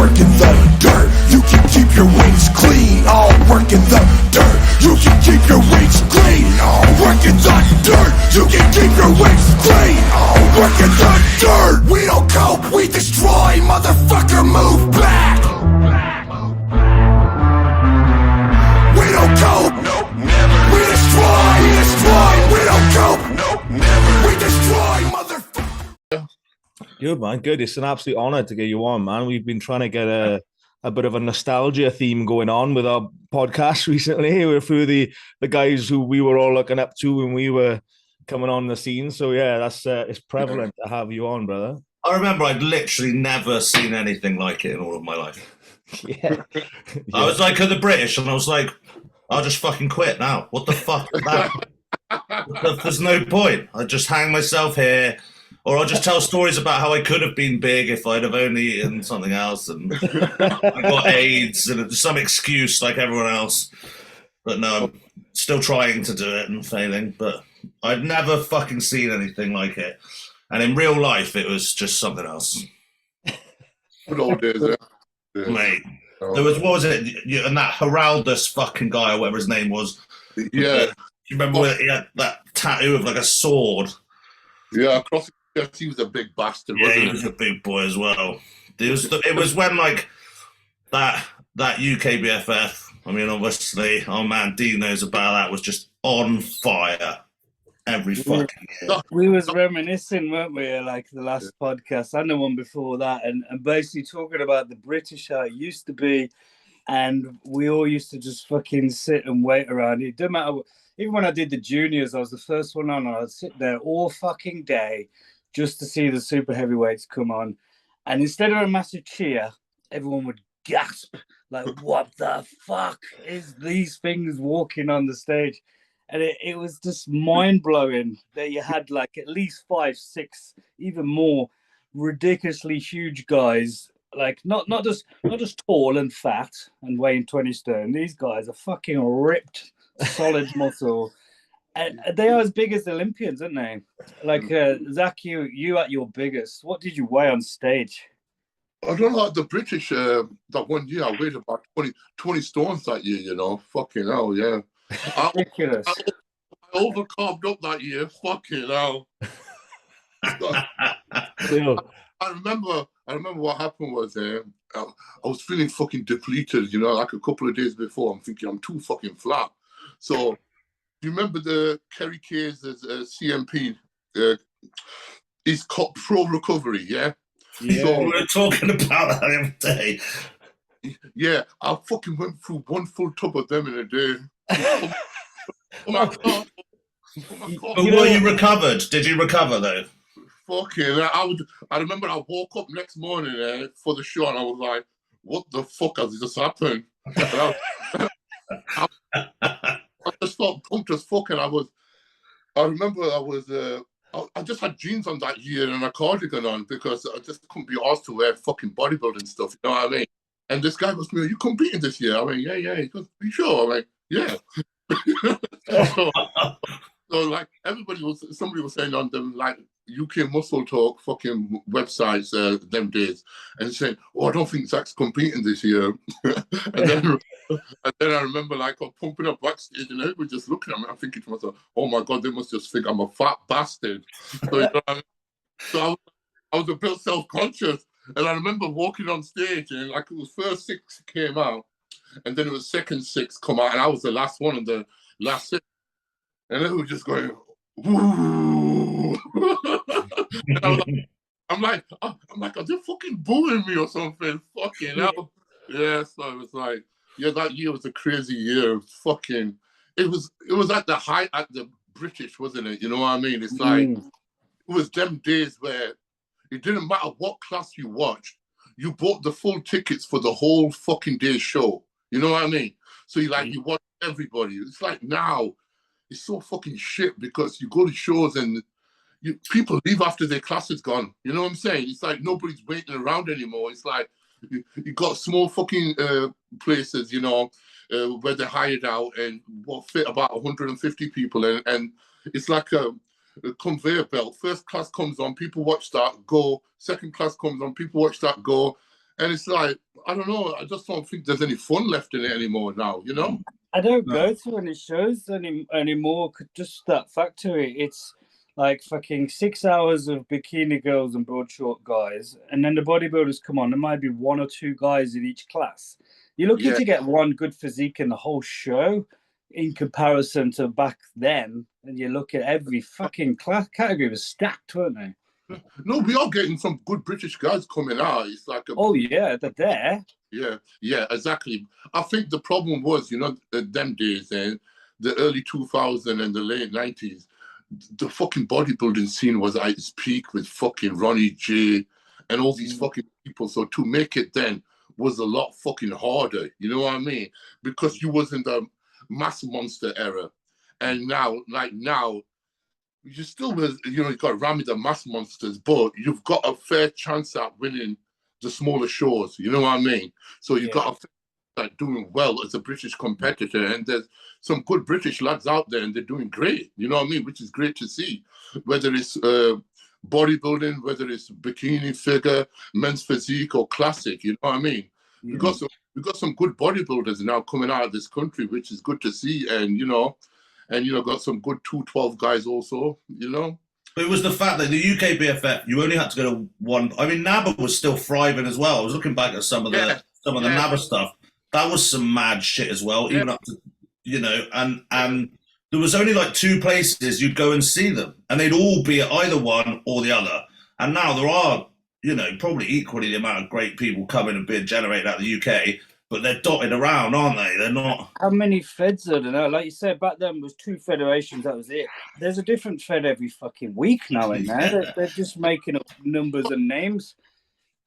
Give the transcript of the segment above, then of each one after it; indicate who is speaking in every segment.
Speaker 1: work in the dirt. You can keep your wings clean. All work in the dirt. You can keep your wings clean. All work in the dirt. You can keep your wings clean. All work in the dirt. We don't cope, we destroy. Motherfucker, move back. We don't cope. Nope, never. We destroy. We don't cope. Nope, never. We destroy, motherfucker.
Speaker 2: Good, man. Good. It's an absolute honor to get you on, man. We've been trying to get a bit of a nostalgia theme going on with our podcast recently. We're through the guys who we were all looking up to when we were coming on the scene. So yeah, that's it's prevalent to have you on, brother.
Speaker 3: I remember I'd literally never seen anything like it in all of my life.
Speaker 2: Yeah.
Speaker 3: I was like at the British, and I was like, I'll just fucking quit now. What the fuck is that? There's no point. I just hang myself here, or I'll just tell stories about how I could have been big if I'd have only eaten something else, and I got AIDS, and it's some excuse like everyone else. But no, I'm still trying to do it and failing. But I'd never fucking seen anything like it, and in real life, it was just something else.
Speaker 4: Good old days, yeah.
Speaker 3: Mate, there was, what was it? And that Heraldus fucking guy, or whatever his name was.
Speaker 4: Yeah.
Speaker 3: You remember when he had that tattoo of like a sword?
Speaker 4: Yeah, across the chest, he was a big bastard,
Speaker 3: Yeah,
Speaker 4: wasn't
Speaker 3: he
Speaker 4: he?
Speaker 3: was a big boy as well. It was when like that UK BFF, I mean, obviously, our man D knows about that, was just on fire every fucking year.
Speaker 5: We was reminiscing, weren't we, like the last podcast and the one before that, and basically talking about the British, how it used to be, and we all used to just fucking sit and wait around. It didn't matter. Even when I did the juniors, I was the first one on, and I'd sit there all fucking day just to see the super heavyweights come on. And instead of a massive cheer, everyone would gasp, like, what the fuck is these things walking on the stage? And it was just mind-blowing that you had like at least 5, 6, even more ridiculously huge guys, like not just tall and fat and weighing 20 stone. These guys are fucking ripped, solid muscle. And they are as big as Olympians, aren't they? Like ZAK, you at your biggest, what did you weigh on stage?
Speaker 4: I don't know, the British, that one year, I weighed about 20 stones that year, you know. Fucking hell, yeah.
Speaker 5: Ridiculous.
Speaker 4: I overcarved up that year. Fucking hell. I remember what happened was I was feeling fucking depleted, you know, like a couple of days before. I'm thinking I'm too fucking flat. So, do you remember the Kerry K's CMP? He's called Pro Recovery, yeah?
Speaker 5: Yeah.
Speaker 3: So, we were talking about that the other day.
Speaker 4: Yeah, I fucking went through one full tub of them in a day. Oh my God.
Speaker 3: But were you recovered? Did you recover though?
Speaker 4: Fucking, I remember I woke up next morning for the show and I was like, what the fuck has just happened? I just felt pumped as fuck, and I just had jeans on that year and a cardigan on because I just couldn't be asked to wear fucking bodybuilding stuff, you know what I mean? And this guy was me, are you competing this year? I mean, yeah. He goes, are you sure? I'm like, yeah. so like somebody was saying on them like UK Muscle Talk fucking websites them days, and saying, oh, I don't think Zak's competing this year. and then I remember like I'm pumping up backstage and everybody just looking at me. I'm thinking to myself, oh my God, they must just think I'm a fat bastard. So, you know what I mean? So I was a bit self-conscious. And I remember walking on stage and like it was first 6 came out and then it was second 6 come out and I was the last one of the last 6. And then we were just going, woo. I'm like, are they fucking booing me or something? Fucking hell. Yeah, so it was like, yeah, that year was a crazy year. It was at the height at the British, wasn't it? You know what I mean? It's like, it was them days where it didn't matter what class you watched, you bought the full tickets for the whole fucking day's show. You know what I mean? So you watch everybody. It's like now, it's so fucking shit because you go to shows and people leave after their class is gone. You know what I'm saying? It's like nobody's waiting around anymore. It's like you got small fucking places, you know, where they're hired out and what fit about 150 people. And it's like a conveyor belt. First class comes on, people watch that, go. Second class comes on, people watch that, go. And it's like, I don't know, I just don't think there's any fun left in it anymore now, you know?
Speaker 5: I don't go to any shows anymore. Just that factory. It's like fucking 6 hours of bikini girls and broad short guys, and then the bodybuilders come on. There might be one or two guys in each class. You're lucky to get one good physique in the whole show, in comparison to back then. And you look at every fucking class category was stacked, weren't they?
Speaker 4: No, we are getting some good British guys coming out. It's like
Speaker 5: oh yeah, they're there.
Speaker 4: Yeah, exactly. I think the problem was, you know, them days and the early 2000s and the late 90s, the fucking bodybuilding scene was at its peak with fucking Ronnie J and all these fucking people. So to make it then was a lot fucking harder. You know what I mean? Because you was in the mass monster era, and now, you still was, you know, you got Rami the mass monsters, but you've got a fair chance at winning the smaller shows. You know what I mean? So you've got a fair at doing well as a British competitor, and there's some good British lads out there, and they're doing great. You know what I mean? Which is great to see. Whether it's bodybuilding, whether it's bikini figure, men's physique, or classic. You know what I mean? We've got some good bodybuilders now coming out of this country, which is good to see, and got some good 212 guys also, you know.
Speaker 3: But it was the fact that the UK BFF, you only had to go to one. I mean, NABBA was still thriving as well. I was looking back at some of the NABBA stuff. That was some mad shit as well, even up to, you know, and there was only like two places you'd go and see them, and they'd all be at either one or the other. And now there are, you know, probably equally the amount of great people coming and being generated out of the UK, but they're dotted around, aren't they? They're not.
Speaker 5: How many feds are there now? Like you said, back then was 2 federations, that was it. There's a different fed every fucking week now and now. They're just making up numbers and names.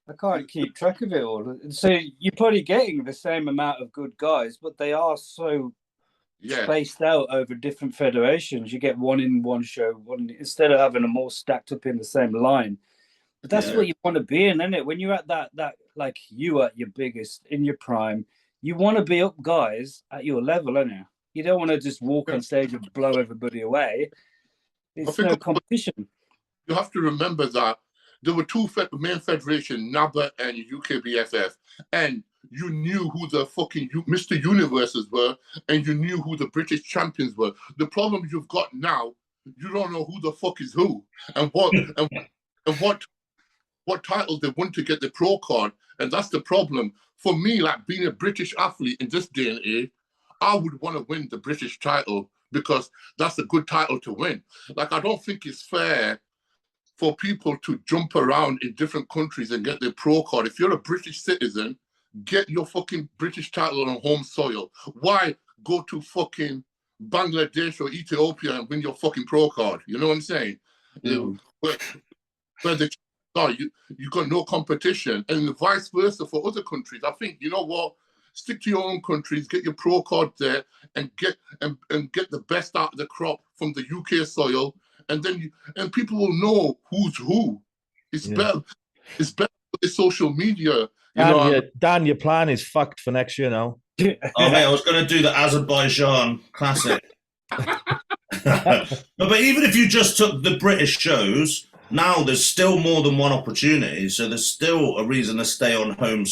Speaker 5: I can't keep track of it all. So you're probably getting the same amount of good guys, but they are so spaced out over different federations. You get one in one show, instead of having them all stacked up in the same line. But that's what you want to be in, isn't it? When you're at that like you at your biggest, in your prime, you want to be up guys at your level, isn't you? You don't want to just walk on stage and blow everybody away. It's no competition.
Speaker 4: You have to remember that there were two main federations, NABBA and UKBFF, and you knew who the fucking Mr. Universes were, and you knew who the British champions were. The problem you've got now, you don't know who the fuck is who, and what titles they want to get the pro card, and that's the problem. For me, like being a British athlete in this day and age, I would want to win the British title because that's a good title to win. Like, I don't think it's fair for people to jump around in different countries and get their pro card. If you're a British citizen, get your fucking British title on home soil. Why go to fucking Bangladesh or Ethiopia and win your fucking pro card? You know what I'm saying? Where the you got no competition, and vice versa for other countries. I think, you know what, stick to your own countries, get your pro card there, and get the best out of the crop from the UK soil, and then people will know who's who. It's better. It's better for the social media.
Speaker 2: Dan, your plan is fucked for next year now.
Speaker 3: Oh, mate, I was going to do the Azerbaijan Classic. But even if you just took the British shows, now there's still more than one opportunity, so there's still a reason to stay on home.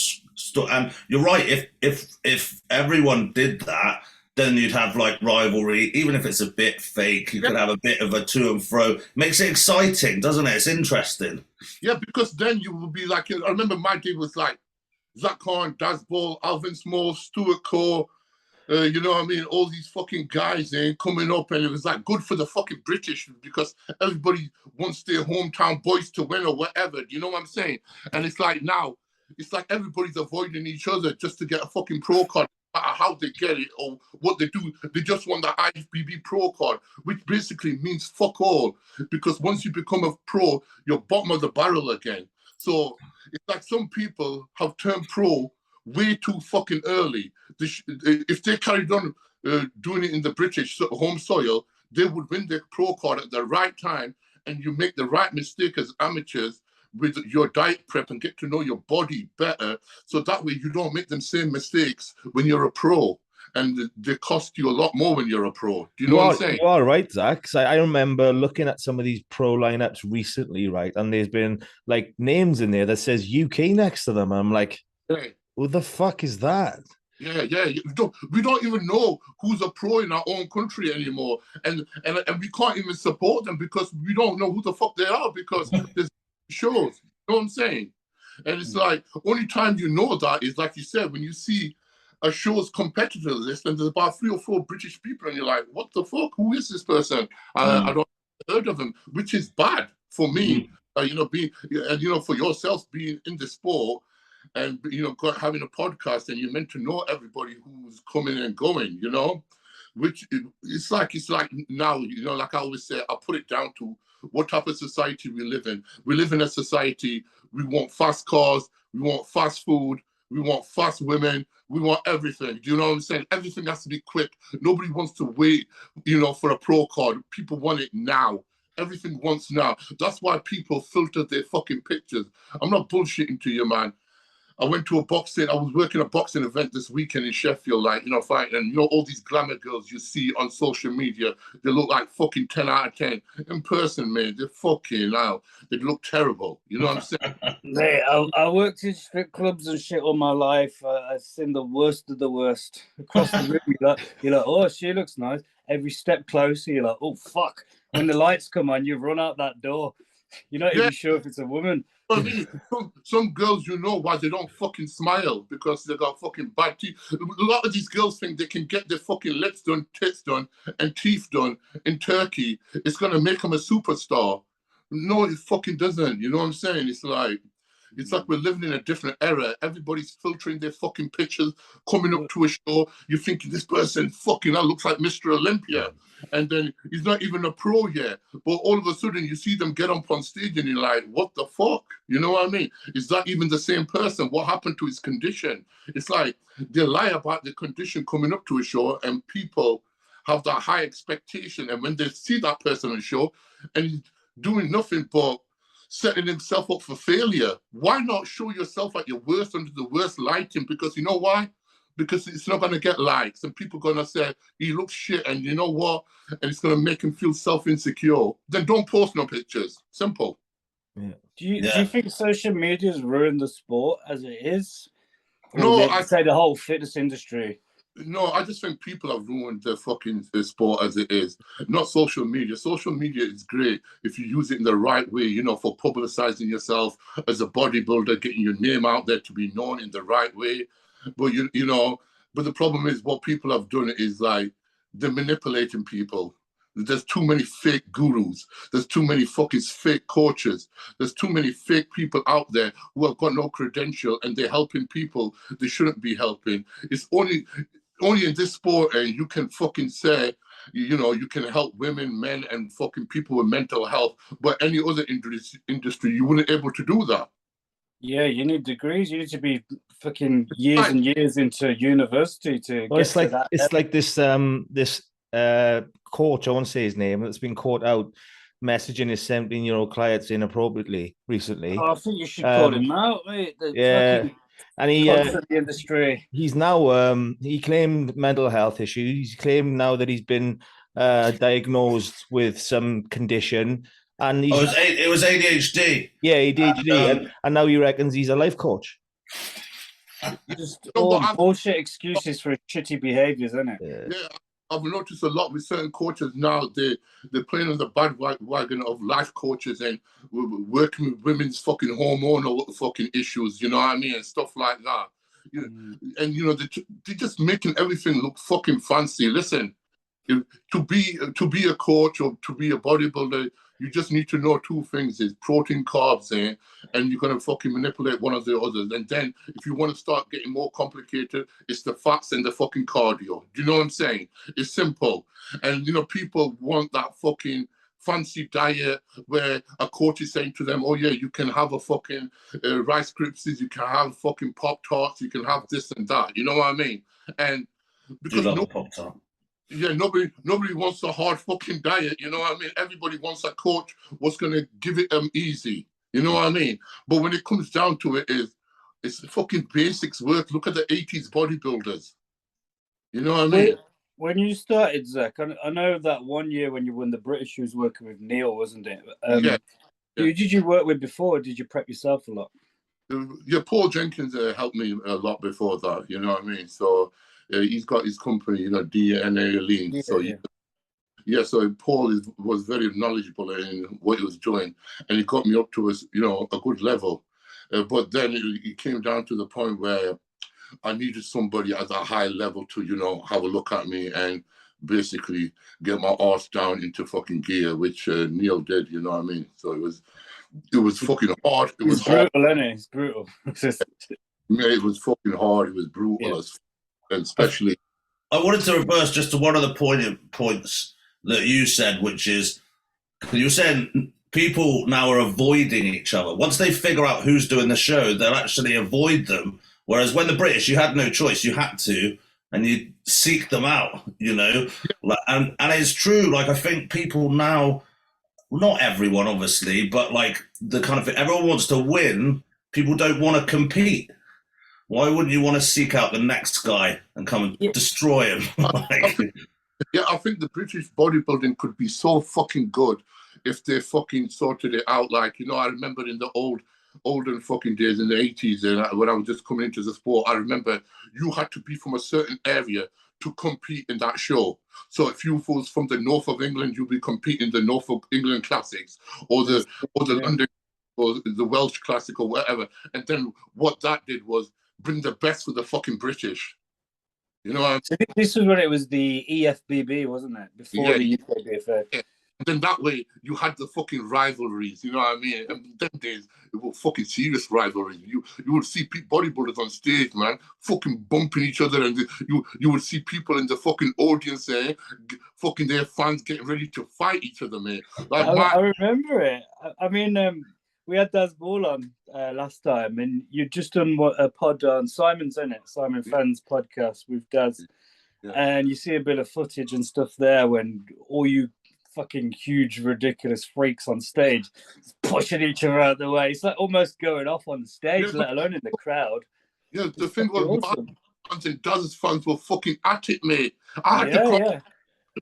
Speaker 3: And you're right, if everyone did that, then you'd have like rivalry, even if it's a bit fake. You could have a bit of a to and fro. Makes it exciting, doesn't it? It's interesting.
Speaker 4: Yeah, because then you will be like, I remember my day was like ZAK, Dazball, Alvin Small, Stuart Core, you know what I mean? All these fucking guys coming up, and it was like good for the fucking British because everybody wants their hometown boys to win or whatever. Do you know what I'm saying? And it's like now, it's like everybody's avoiding each other just to get a fucking pro card. No matter how they get it or what they do, they just want the IFBB pro card, which basically means fuck all. Because once you become a pro, you're bottom of the barrel again. So it's like some people have turned pro way too fucking early. If they carried on doing it in the British home soil, they would win their pro card at the right time, and you make the right mistake as amateurs with your diet prep and get to know your body better, so that way you don't make them same mistakes when you're a pro. and they cost you a lot more when you're a pro. Do you know what I'm saying?
Speaker 2: You are right, Zach. 'Cause I remember looking at some of these pro lineups recently, right? And there's been like names in there that says UK next to them. I'm like,
Speaker 4: Yeah.
Speaker 2: who the fuck is that?
Speaker 4: Yeah. We don't even know who's a pro in our own country anymore, and we can't even support them because we don't know who the fuck they are because there's shows. You know what I'm saying? And it's like only time you know that is like you said when you see a show's competitor list and there's about 3 or 4 British people and you're like, what the fuck? Who is this person? I don't heard of him, which is bad for me. Being and for yourself being in the sport. And having a podcast, and you're meant to know everybody who's coming and going, which it's like now, like I always say, I put it down to what type of society we live in. We live in a society, we want fast cars, we want fast food, we want fast women, we want everything. Do you know what I'm saying? Everything has to be quick. Nobody wants to wait, for a pro card. People want it now. Everything wants now. That's why people filter their fucking pictures. I'm not bullshitting to you, man. I went to I was working a boxing event this weekend in Sheffield, fighting, and all these glamour girls you see on social media, they look like fucking 10 out of 10. In person, man, they're fucking out. They look terrible. You know what I'm saying?
Speaker 5: Mate, I worked in strip clubs and shit all my life. I've seen the worst of the worst. Across the room, you're like, oh, she looks nice. Every step closer, you're like, oh, fuck. When the lights come on, you run out that door. You're not even sure if it's a woman.
Speaker 4: I mean, some girls, why they don't fucking smile because they got fucking bad teeth. A lot of these girls think they can get their fucking lips done, tits done, and teeth done in Turkey. It's going to make them a superstar. No, it fucking doesn't. You know what I'm saying? It's like we're living in a different era. Everybody's filtering their fucking pictures, coming up to a show. You're thinking this person that looks like Mr. Olympia. And then he's not even a pro yet. But all of a sudden you see them get up on stage and you're like, what the fuck? You know what I mean? Is that even the same person? What happened to his condition? It's like they lie about the condition coming up to a show and people have that high expectation. And when they see that person on the show and he's doing nothing but setting himself up for failure, why not show yourself at your worst under the worst lighting? Because you know why? Because it's not going to get likes and people are going to say he looks shit and you know what, and it's going to make him feel self-insecure. Then don't post no pictures. Simple.
Speaker 5: Do you think social media has ruined the sport as it is?
Speaker 4: No,
Speaker 5: I say the whole fitness industry.
Speaker 4: No, I just think people have ruined the fucking sport as it is. Not social media. Social media is great if you use it in the right way, for publicizing yourself as a bodybuilder, getting your name out there to be known in the right way. But but the problem is what people have done is like they're manipulating people. There's too many fake gurus. There's too many fucking fake coaches. There's too many fake people out there who have got no credential and they're helping people they shouldn't be helping. It's only in this sport and you can fucking say, you can help women, men, and fucking people with mental health. But any other industry, you wouldn't able to do that.
Speaker 5: Yeah, you need degrees. You need to be fucking years and years into university to get to that.
Speaker 2: It's like this coach, I won't say his name, that's been caught out messaging his 17-year-old clients inappropriately recently.
Speaker 5: Oh, I think you should call him out, mate.
Speaker 2: And
Speaker 5: the industry.
Speaker 2: He's now he claimed mental health issues. He's claimed now that he's been diagnosed with some condition. And
Speaker 3: it was ADHD.
Speaker 2: Yeah, ADHD, and now he reckons he's a life coach.
Speaker 5: Just all bullshit excuses for shitty behaviors, isn't it?
Speaker 4: Yeah, I've noticed a lot with certain coaches now. They're playing on the bandwagon of life coaches and working with women's fucking hormonal fucking issues. You know what I mean, and stuff like that. And they're just making everything look fucking fancy. Listen, to be a coach or to be a bodybuilder, you just need to know 2 things: is protein, carbs, and you're gonna fucking manipulate one of the others. And then if you want to start getting more complicated, it's the fats and the fucking cardio. Do you know what I'm saying? It's simple. And people want that fucking fancy diet where a coach is saying to them, oh yeah, you can have a fucking Rice Krispies, you can have fucking Pop-Tarts, you can have this and that. You know what I mean? And because
Speaker 3: Pop-Tart.
Speaker 4: Yeah, nobody wants a hard fucking diet, you know what I mean? Everybody wants a coach what's going to give it easy, you know what I mean? But when it comes down to it's fucking basics work. Look at the 80s bodybuilders. You know what I mean?
Speaker 5: When you started, Zach, I know that one year when you won the British, you was working with Neil, wasn't it?
Speaker 4: Yeah.
Speaker 5: Who did you work with before? Or did you prep yourself a lot?
Speaker 4: Yeah, Paul Jenkins helped me a lot before that. You know what I mean? So he's got his company, you know, DNA Lean. So so Paul was very knowledgeable in what he was doing, and he got me up to a good level. But then it came down to the point where I needed somebody at a high level to, you know, have a look at me and basically get my arse down into fucking gear, which Neil did, you know what I mean? So it was fucking hard. It was
Speaker 5: brutal,
Speaker 4: hard.
Speaker 5: isn't it? It's brutal.
Speaker 4: Yeah, it was fucking hard. It was brutal, and especially.
Speaker 3: I wanted to reverse just to one of the points that you said, which is you were saying people now are avoiding each other. Once they figure out who's doing the show, they'll actually avoid them. Whereas when the British, you had no choice, you had to, and you seek them out, you know. And it's true. Like, I think people now, not everyone, obviously, but like the kind of everyone wants to win. People don't want to compete. Why wouldn't you want to seek out the next guy and come and destroy him?
Speaker 4: I think the British bodybuilding could be so fucking good if they fucking sorted it out. Like, you know, I remember in the olden fucking days in the 80s, and when I was just coming into the sport, I remember you had to be from a certain area to compete in that show. So if you was from the north of England, you'd be competing in the North of England Classics or the London or the Welsh Classic or whatever. And then what that did was bring the best for the fucking British. You know what I mean?
Speaker 5: So this was when it was the EFBB, wasn't it? Before the UKBFA.
Speaker 4: Yeah. And then that way you had the fucking rivalries, you know what I mean? And them days, it were fucking serious rivalries. You would see bodybuilders on stage, man, fucking bumping each other, and you would see people in the fucking audience there, fucking their fans getting ready to fight each other, man. Like,
Speaker 5: I remember it. I mean, we had Daz Ball on last time, and you'd just done a pod on Simon's, in it? Simon Fann's podcast with Daz. Yeah. And you see a bit of footage and stuff there when all you fucking huge, ridiculous freaks on stage pushing each other out of the way. It's like almost going off on the stage, let alone in the crowd.
Speaker 4: Yeah, the thing was, awesome. Fans and Daz's fans were fucking at it, mate. I had to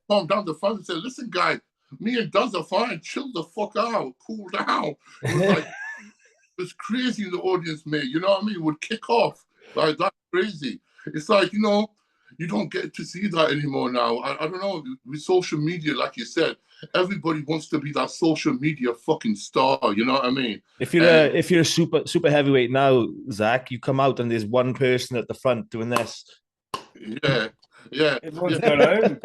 Speaker 4: calm down the fans and say, listen, guys, me and Daz are fine. Chill the fuck out. Cool down. It was like, it was crazy in the audience, mate. You know what I mean? It would kick off. Like, that's crazy. It's like, you know, you don't get to see that anymore now. I don't know. With social media, like you said, everybody wants to be that social media fucking star. You know what I mean?
Speaker 2: If you're a super heavyweight now, Zach, you come out and there's one person at the front doing this.
Speaker 4: Yeah.
Speaker 5: Everyone's got home.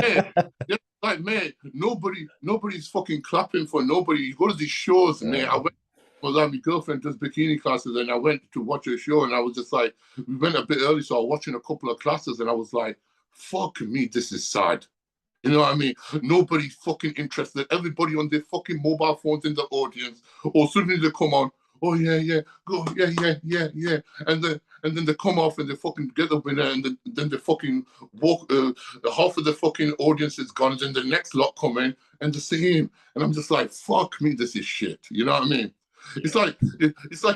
Speaker 4: Yeah. Like, man, nobody's fucking clapping for nobody. You go to these shows, man. I went. Well, my girlfriend does bikini classes, and I went to watch her show, and I was just like, we went a bit early, so I was watching a couple of classes, and I was like, fuck me, this is sad. You know what I mean? Nobody fucking interested. Everybody on their fucking mobile phones in the audience, or suddenly they come on, oh yeah, go, yeah. And then they come off and they fucking get the winner, and then they fucking walk, half of the fucking audience is gone, and then the next lot come in, and the same. And I'm just like, fuck me, this is shit. You know what I mean? It's like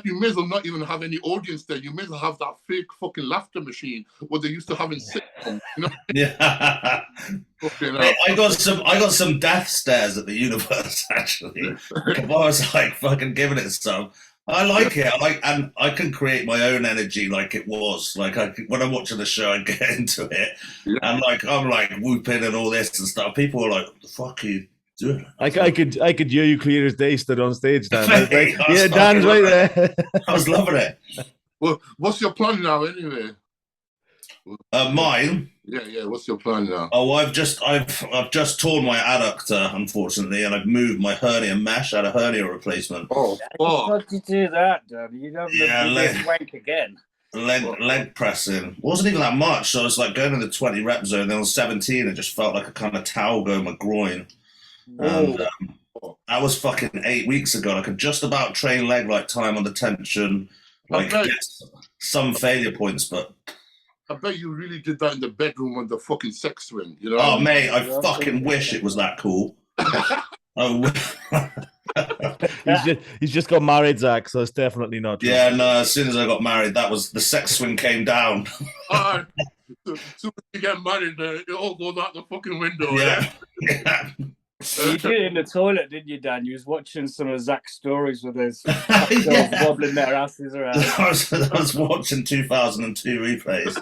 Speaker 4: you may as well not even have any audience there. You may as well have that fake fucking laughter machine what they used to have in sitcoms. You know?
Speaker 3: Yeah. Hey, I got some death stares at the universe actually. I was like fucking giving it some. I like it. And I can create my own energy like it was. Like when I'm watching the show, I get into it, and like I'm like whooping and all this and stuff. People are like, "What the fuck are you doing?"
Speaker 2: I could hear you clear as day stood on stage, Dan. Yeah, Dan's right there.
Speaker 3: I was loving it.
Speaker 4: Well, what's your plan now, anyway?
Speaker 3: Mine.
Speaker 4: Yeah. What's your plan now?
Speaker 3: Oh, I've just torn my adductor, unfortunately, and I've moved my hernia mesh. I had a hernia replacement.
Speaker 4: Oh,
Speaker 5: how did you do that, Dan? You don't wank again.
Speaker 3: Leg pressing wasn't even that much, so it's like going in the 20 rep zone. Then on 17, it just felt like a kind of towel going my groin. And that was fucking 8 weeks ago. I could just about train leg like time under tension, like some failure points, but.
Speaker 4: I bet you really did that in the bedroom on the fucking sex swing, you know?
Speaker 3: Oh, mate, I fucking wish it was that cool.
Speaker 2: He's just got married, Zach, so it's definitely not true.
Speaker 3: Yeah, no, as soon as I got married, that was the sex swing came down.
Speaker 4: Soon as you get married, it all goes out the fucking window.
Speaker 3: Yeah. Yeah.
Speaker 5: You did it in the toilet, didn't you, Dan? You was watching some of Zak's stories with his
Speaker 3: Yeah.
Speaker 5: girls wobbling their asses around.
Speaker 3: I was watching 2002 replays.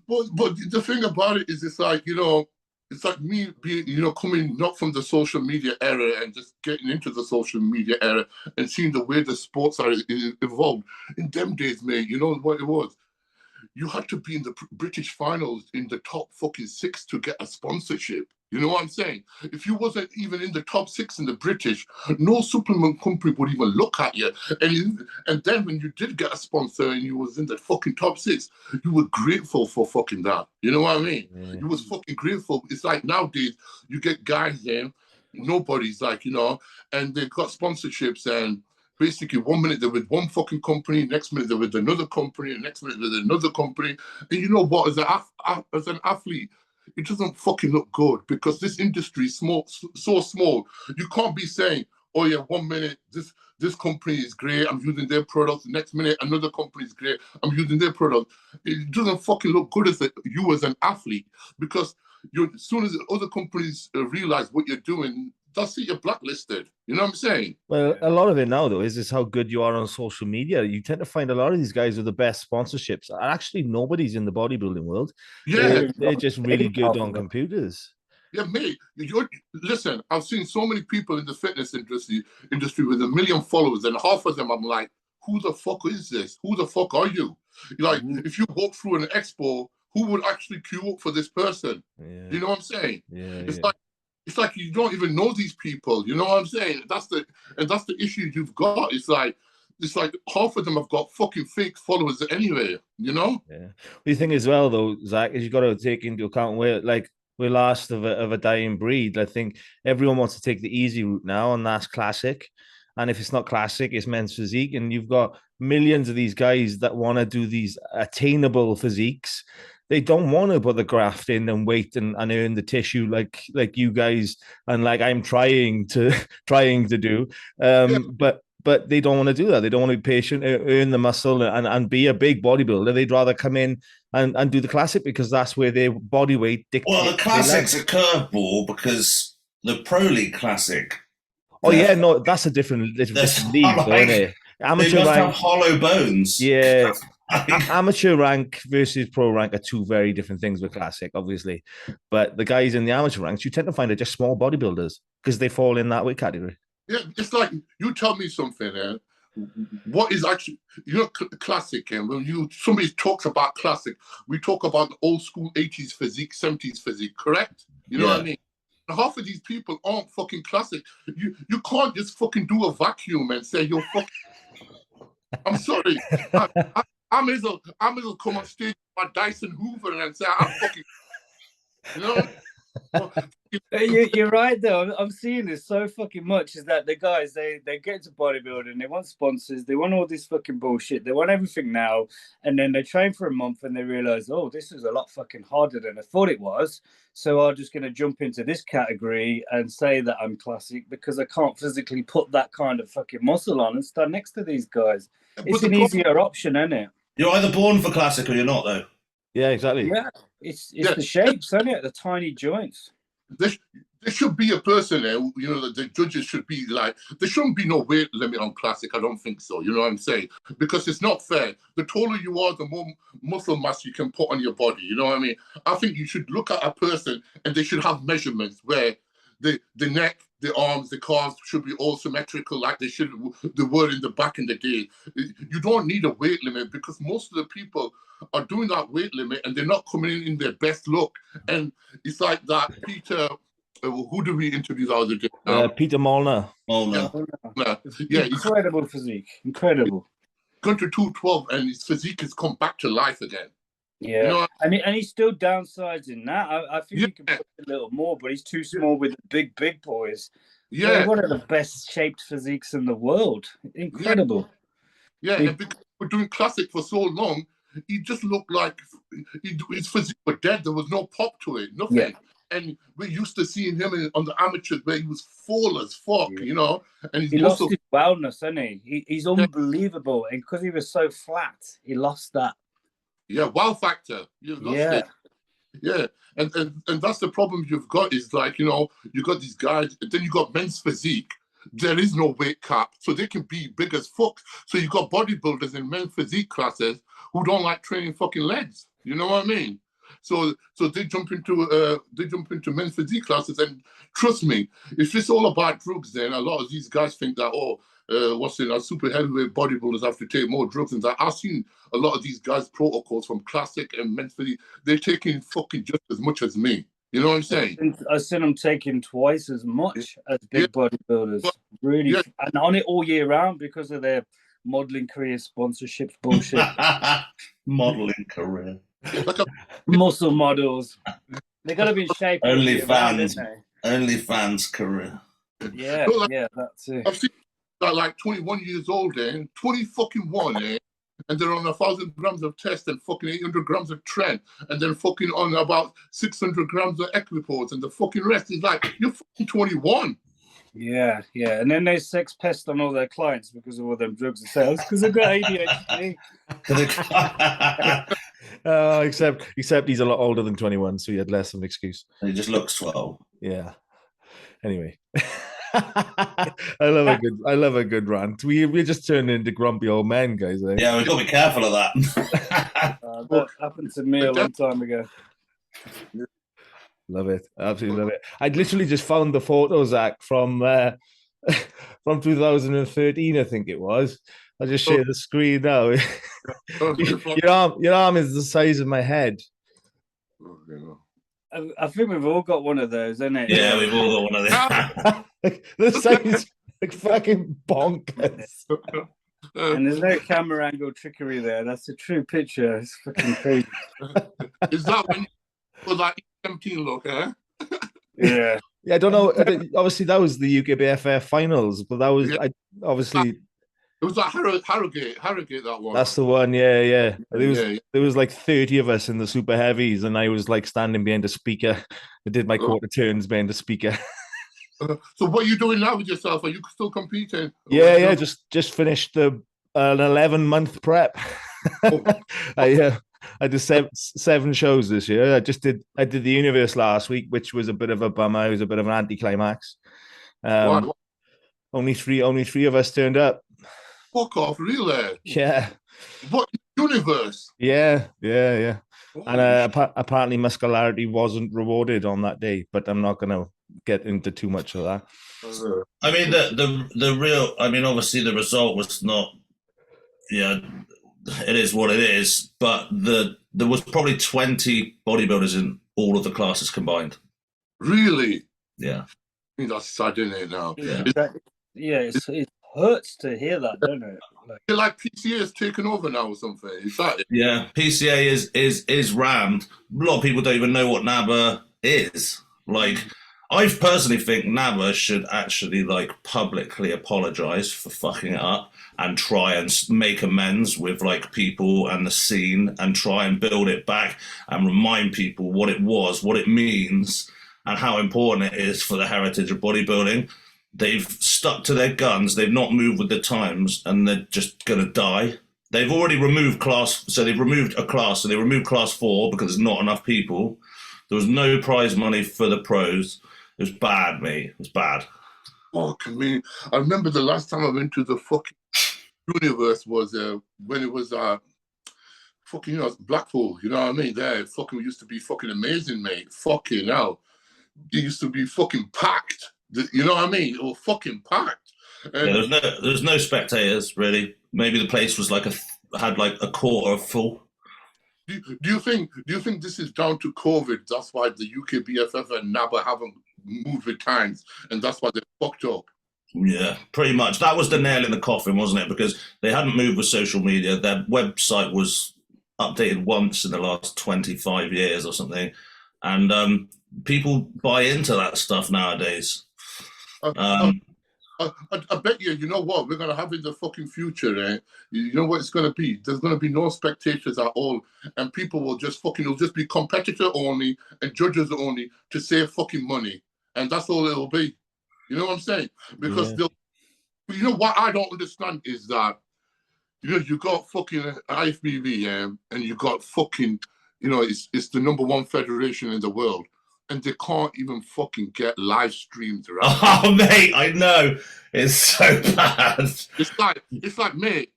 Speaker 4: But the thing about it is, it's like, you know, it's like me being, you know, coming not from the social media era and just getting into the social media era and seeing the way the sports are evolved. In them days, mate, you know what it was? You had to be in the British finals in the top fucking 6 to get a sponsorship. You know what I'm saying? If you wasn't even in the top 6 in the British, no supplement company would even look at you. And then when you did get a sponsor and you was in the fucking top 6, you were grateful for fucking that. You know what I mean?
Speaker 2: Yeah.
Speaker 4: You was fucking grateful. It's like nowadays, you get guys in, nobody's like, you know, and they've got sponsorships and basically 1 minute they're with one fucking company, next minute they're with another company, and next minute they're with another company. And you know what? As an athlete, it doesn't fucking look good because this industry is small, so small. You can't be saying, oh yeah, 1 minute this company is great, I'm using their product. The next minute another company is great, I'm using their product. It doesn't fucking look good as you as an athlete, because as soon as the other companies realize what you're doing, they'll see you're blacklisted. You know what I'm saying?
Speaker 2: Well, a lot of it now, though, is how good you are on social media. You tend to find a lot of these guys with the best sponsorships. And actually, nobody's in the bodybuilding world.
Speaker 4: Yeah.
Speaker 2: They're just really good on computers.
Speaker 4: Yeah, mate. Listen, I've seen so many people in the fitness industry with 1 million followers, and half of them I'm like, who the fuck is this? Who the fuck are you? Like, if you walk through an expo, who would actually queue up for this person?
Speaker 2: Yeah.
Speaker 4: You know what I'm saying?
Speaker 2: Yeah,
Speaker 4: It's like you don't even know these people. You know what I'm saying? That's the issue you've got. It's like half of them have got fucking fake followers anyway. You know?
Speaker 2: Yeah. The thing as well, though, Zach, is you got to take into account we're last of a dying breed. I think everyone wants to take the easy route now, and that's classic. And if it's not classic, it's men's physique. And you've got millions of these guys that want to do these attainable physiques. They don't want to put the graft in and wait and earn the tissue like you guys and like I'm trying to do. But they don't want to do that. They don't want to be patient, earn the muscle and be a big bodybuilder. They'd rather come in and do the classic because that's where their body weight dictates.
Speaker 3: Well, the classic's a curveball because the Pro League Classic.
Speaker 2: Oh yeah, no, that's a different league, isn't it?
Speaker 3: Amateur they must rank, have hollow bones.
Speaker 2: Yeah. Amateur rank versus pro rank are two very different things with classic, obviously. But the guys in the amateur ranks, you tend to find are just small bodybuilders because they fall in that weight category.
Speaker 4: Yeah, it's like you tell me something, what is actually, you know, classic, and when somebody talks about classic, we talk about the old school 80s physique, 70s physique, correct? You know what I mean? And half of these people aren't fucking classic. You can't just fucking do a vacuum and say you're fucking. I'm sorry. I may as well come on stage with my Dyson Hoover and say I'm fucking. You know.
Speaker 5: You're right though. I'm seeing this so fucking much is that the guys they get into bodybuilding, they want sponsors, they want all this fucking bullshit, they want everything now, and then they train for a month and they realize, oh, this is a lot fucking harder than I thought it was. So I'm just gonna jump into this category and say that I'm classic because I can't physically put that kind of fucking muscle on and stand next to these guys. It's an easier option, isn't it?
Speaker 3: You're either born for classic or you're not, though.
Speaker 2: Yeah, exactly.
Speaker 5: Yeah, it's the shapes, isn't it? The tiny joints.
Speaker 4: There should be a person there, you know, the judges should be like, there shouldn't be no weight limit on classic. I don't think so. You know what I'm saying? Because it's not fair. The taller you are, the more muscle mass you can put on your body. You know what I mean? I think you should look at a person and they should have measurements where the neck, the arms, the calves should be all symmetrical like they were in the back in the day. You don't need a weight limit because most of the people are doing that weight limit and they're not coming in their best look. And it's like that Peter, who do we interview the other day?
Speaker 2: Peter Molnar.
Speaker 4: Yeah,
Speaker 5: incredible physique. Incredible.
Speaker 4: Gone to 212 and his physique has come back to life again.
Speaker 5: Yeah, you know, and he's still downsizing that. I think he can put a little more, but he's too small with the big boys.
Speaker 4: Yeah,
Speaker 5: they're one of the best shaped physiques in the world. Incredible.
Speaker 4: Yeah, and because we're doing classic for so long, he just looked like his physique was dead. There was no pop to it, nothing. Yeah. And we're used to seeing him on the amateurs where he was full as fuck, you know. And
Speaker 5: he lost his wellness, hasn't he? He's unbelievable, and because he was so flat, he lost that.
Speaker 4: Yeah, wow factor. You've lost
Speaker 5: Yeah.
Speaker 4: it. Yeah, and that's the problem you've got is like, you know, you got these guys, then you got men's physique. There is no weight cap, so they can be big as fuck. So you got bodybuilders in men's physique classes who don't like training fucking legs. You know what I mean? So they jump into men's physique classes, and trust me, if it's all about drugs, then a lot of these guys think that super heavyweight bodybuilders have to take more drugs. And that I've seen a lot of these guys' protocols from classic and men's physique. They're taking fucking just as much as me. You know what I'm saying?
Speaker 5: I've seen them taking twice as much as big bodybuilders. Really, and on it all year round because of their modeling career, sponsorships, bullshit.
Speaker 3: Modeling career.
Speaker 4: Like
Speaker 5: Muscle models. They got to be in shape.
Speaker 3: Only fans career.
Speaker 5: Yeah,
Speaker 4: Look,
Speaker 5: yeah, that's it.
Speaker 4: I've seen like 21 years old, 20 fucking one, and they're on 1,000 grams of test and fucking 800 grams of tren, and then fucking on about 600 grams of equipoise, and the fucking rest is like, you're fucking 21.
Speaker 5: Yeah, yeah. And then they sex pest on all their clients because of all them drugs and sales because they've got ADHD.
Speaker 2: Except he's a lot older than 21, so he had less of an excuse.
Speaker 3: He just looks 12.
Speaker 2: Yeah. Anyway. I love a good rant. We just turned into grumpy old men, guys.
Speaker 3: Yeah, we've got to be careful of that.
Speaker 5: That happened to me a long time ago.
Speaker 2: Love it. Absolutely love it. I'd literally just found the photo, Zach, from 2013, I think it was. I'll just share the screen now. Your arm is the size of my head.
Speaker 5: I think we've all got one of those, isn't it?
Speaker 3: Yeah, we've all got one of those.
Speaker 2: The size like fucking bonkers.
Speaker 5: And there's no camera angle trickery there. That's a true picture. It's fucking crazy.
Speaker 4: Is that when you put that 17 look, eh?
Speaker 5: Yeah.
Speaker 2: Yeah, I don't know. Obviously, that was the UKBFF finals, but that was obviously.
Speaker 4: It was like Harrogate, that one.
Speaker 2: That's the one, yeah. There was like 30 of us in the super heavies, and I was like standing behind a speaker. I did my quarter turns behind the speaker.
Speaker 4: So what are you doing now with yourself? Are you still competing?
Speaker 2: Yeah. Just finished an 11-month prep. I did seven shows this year. I did the Universe last week, which was a bit of a bummer. It was a bit of an anticlimax. Only three of us turned up.
Speaker 4: Fuck off, really?
Speaker 2: Yeah.
Speaker 4: What Universe?
Speaker 2: Yeah. And apparently muscularity wasn't rewarded on that day, but I'm not going to get into too much of that.
Speaker 3: I mean, the real, I mean, obviously the result was not, it is what it is, but there was probably 20 bodybuilders in all of the classes combined.
Speaker 4: Really?
Speaker 3: Yeah.
Speaker 4: I think that's sad, isn't it, now?
Speaker 5: Yeah. It hurts to hear that, doesn't it?
Speaker 4: Like PCA is taken over now or something. Is that it?
Speaker 3: Yeah, PCA is rammed. A lot of people don't even know what NABA is. Like, I personally think NABA should actually like publicly apologize for fucking it up and try and make amends with like people and the scene and try and build it back and remind people what it was, what it means, and how important it is for the heritage of bodybuilding. They've stuck to their guns. They've not moved with the times, and they're just going to die. They've already removed class. So they've removed a class. So they removed class 4 because there's not enough people. There was no prize money for the pros. It was bad, mate. It was bad.
Speaker 4: Fuck me. I remember the last time I went to the fucking Universe was when it was fucking, Blackpool. You know what I mean? There, fucking used to be fucking amazing, mate. Fucking hell. It used to be fucking packed. You know what I mean? It was fucking packed. And
Speaker 3: there's no spectators really. Maybe the place was had a quarter full.
Speaker 4: Do you think this is down to COVID? That's why the UKBFF and NABA haven't moved with times, and that's why they're fucked up.
Speaker 3: Yeah, pretty much. That was the nail in the coffin, wasn't it? Because they hadn't moved with social media. Their website was updated once in the last 25 years or something, and people buy into that stuff nowadays.
Speaker 4: I bet you know what we're going to have in the fucking future, eh? You know what it's going to be? There's going to be no spectators at all, and people will just it'll just be competitor only and judges only to save fucking money, and that's all it'll be. You know what I'm saying? Because you know what I don't understand is that you got fucking IFBB, and you got fucking, it's the #1 federation in the world, and they can't even fucking get live streams around.
Speaker 3: Oh, mate, I know. It's so bad.
Speaker 4: It's like, mate,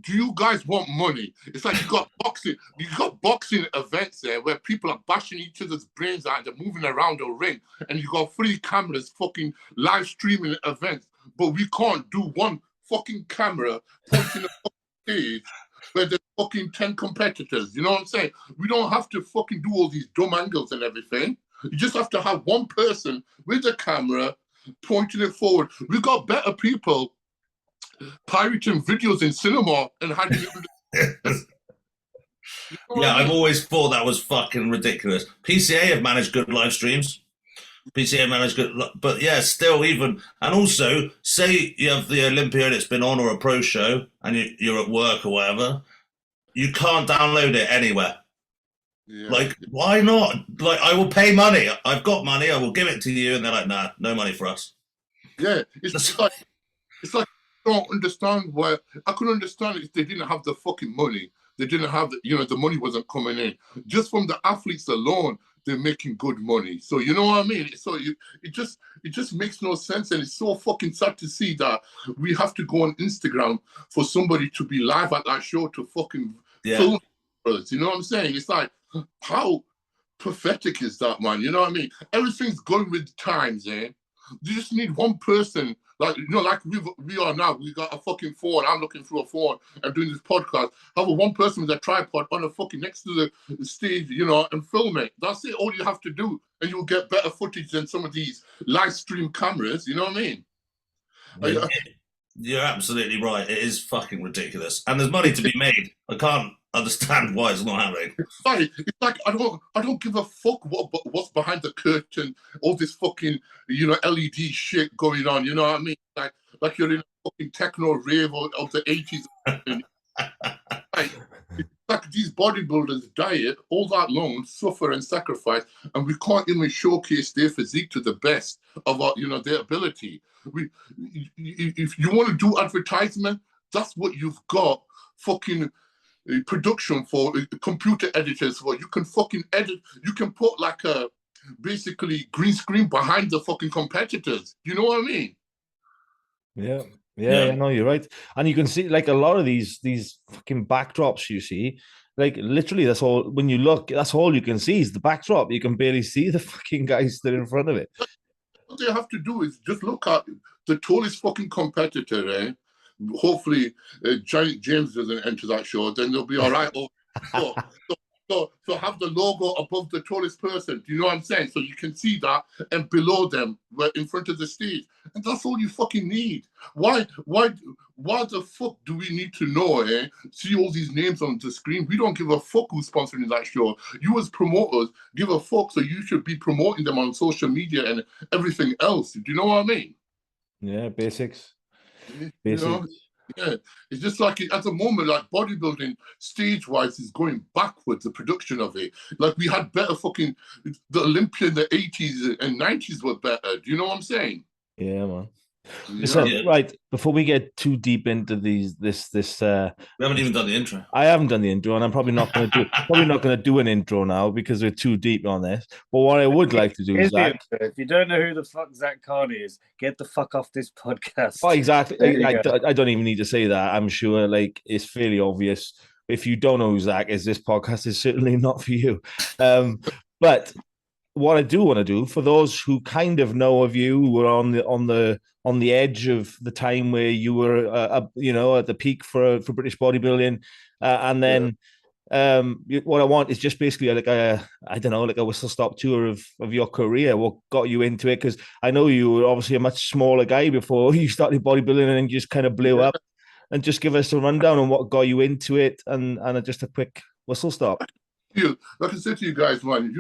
Speaker 4: do you guys want money? It's like you got boxing events there where people are bashing each other's brains out and they're moving around the ring, and you got 3 cameras fucking live streaming events, but we can't do one fucking camera pointing the stage where there's fucking 10 competitors. You know what I'm saying? We don't have to fucking do all these dumb angles and everything. You just have to have one person with a camera pointing it forward. We got better people pirating videos in cinema and hiding it.
Speaker 3: Yeah, I've always thought that was fucking ridiculous. PCA have managed good live streams. PCA managed good, but yeah, still even. And also, say you have the Olympia that's been on or a pro show and you're at work or whatever, you can't download it anywhere. Yeah. Like, why not? Like, I will pay money. I've got money. I will give it to you. And they're like, nah, no money for us.
Speaker 4: Yeah, it's like I don't understand why. I could understand it if they didn't have the fucking money. They didn't have the money wasn't coming in. Just from the athletes alone, they're making good money. So you know what I mean? So it just makes no sense, and it's so fucking sad to see that we have to go on Instagram for somebody to be live at that show to fucking film us. You know what I'm saying? It's like, how pathetic is that, man? You know what I mean? Everything's going with times, eh? You just need one person, like we are now. We got a fucking phone. I'm looking through a phone and doing this podcast. Have one person with a tripod on a fucking next to the stage, and film it. That's it. All you have to do, and you'll get better footage than some of these live stream cameras. You know what I mean?
Speaker 3: Yeah, you're absolutely right. It is fucking ridiculous, and there's money to be made. I can't understand why it's not happening.
Speaker 4: It's like I don't give a fuck what's behind the curtain. All this fucking LED shit going on. You know what I mean? Like you're in a fucking techno rave of the 80s. Like these bodybuilders diet all that long, suffer and sacrifice, and we can't even showcase their physique to the best of our, their ability. If you want to do advertisement, that's what you've got. Fucking production for, computer editors for. You can fucking edit. You can put like a basically green screen behind the fucking competitors. You know what I mean?
Speaker 2: Yeah, no, you're right. And you can see like a lot of these fucking backdrops you see, like literally that's all, when you look, that's all you can see is the backdrop. You can barely see the fucking guys that are in front of it.
Speaker 4: What they have to do is just look at the tallest fucking competitor, eh? Hopefully Giant James doesn't enter that show, then they'll be all right. So have the logo above the tallest person. Do you know what I'm saying? So you can see that, and below them, we're in front of the stage, and that's all you fucking need. Why the fuck do we need to know? See all these names on the screen. We don't give a fuck who's sponsoring that show. You as promoters give a fuck, so you should be promoting them on social media and everything else. Do you know what I mean?
Speaker 2: Yeah, basics.
Speaker 4: Yeah, it's just like at the moment, like bodybuilding stage-wise is going backwards, the production of it. Like we had better fucking, the Olympia in the 80s and 90s were better. Do you know what I'm saying?
Speaker 2: Yeah, man. Listen, right, before we get too deep into this
Speaker 3: we haven't even done the intro.
Speaker 2: I haven't done the intro, and I'm probably not going to do an intro now because we're too deep on this. But what I would like to do is, Zach,
Speaker 5: if you don't know who the fuck ZAK Carney is, get the fuck off this podcast.
Speaker 2: Oh, exactly. I don't even need to say that. I'm sure, like, it's fairly obvious. If you don't know who Zach is, this podcast is certainly not for you. But what I do want to do for those who kind of know of you, who were on the edge of the time where you were, at the peak for British bodybuilding, and then what I want is just basically like a whistle stop tour of your career. What got you into it? Because I know you were obviously a much smaller guy before you started bodybuilding, and then you just kind of blew up. And just give us a rundown on what got you into it, and just a quick whistle stop.
Speaker 4: Yeah, like I said to you guys, man,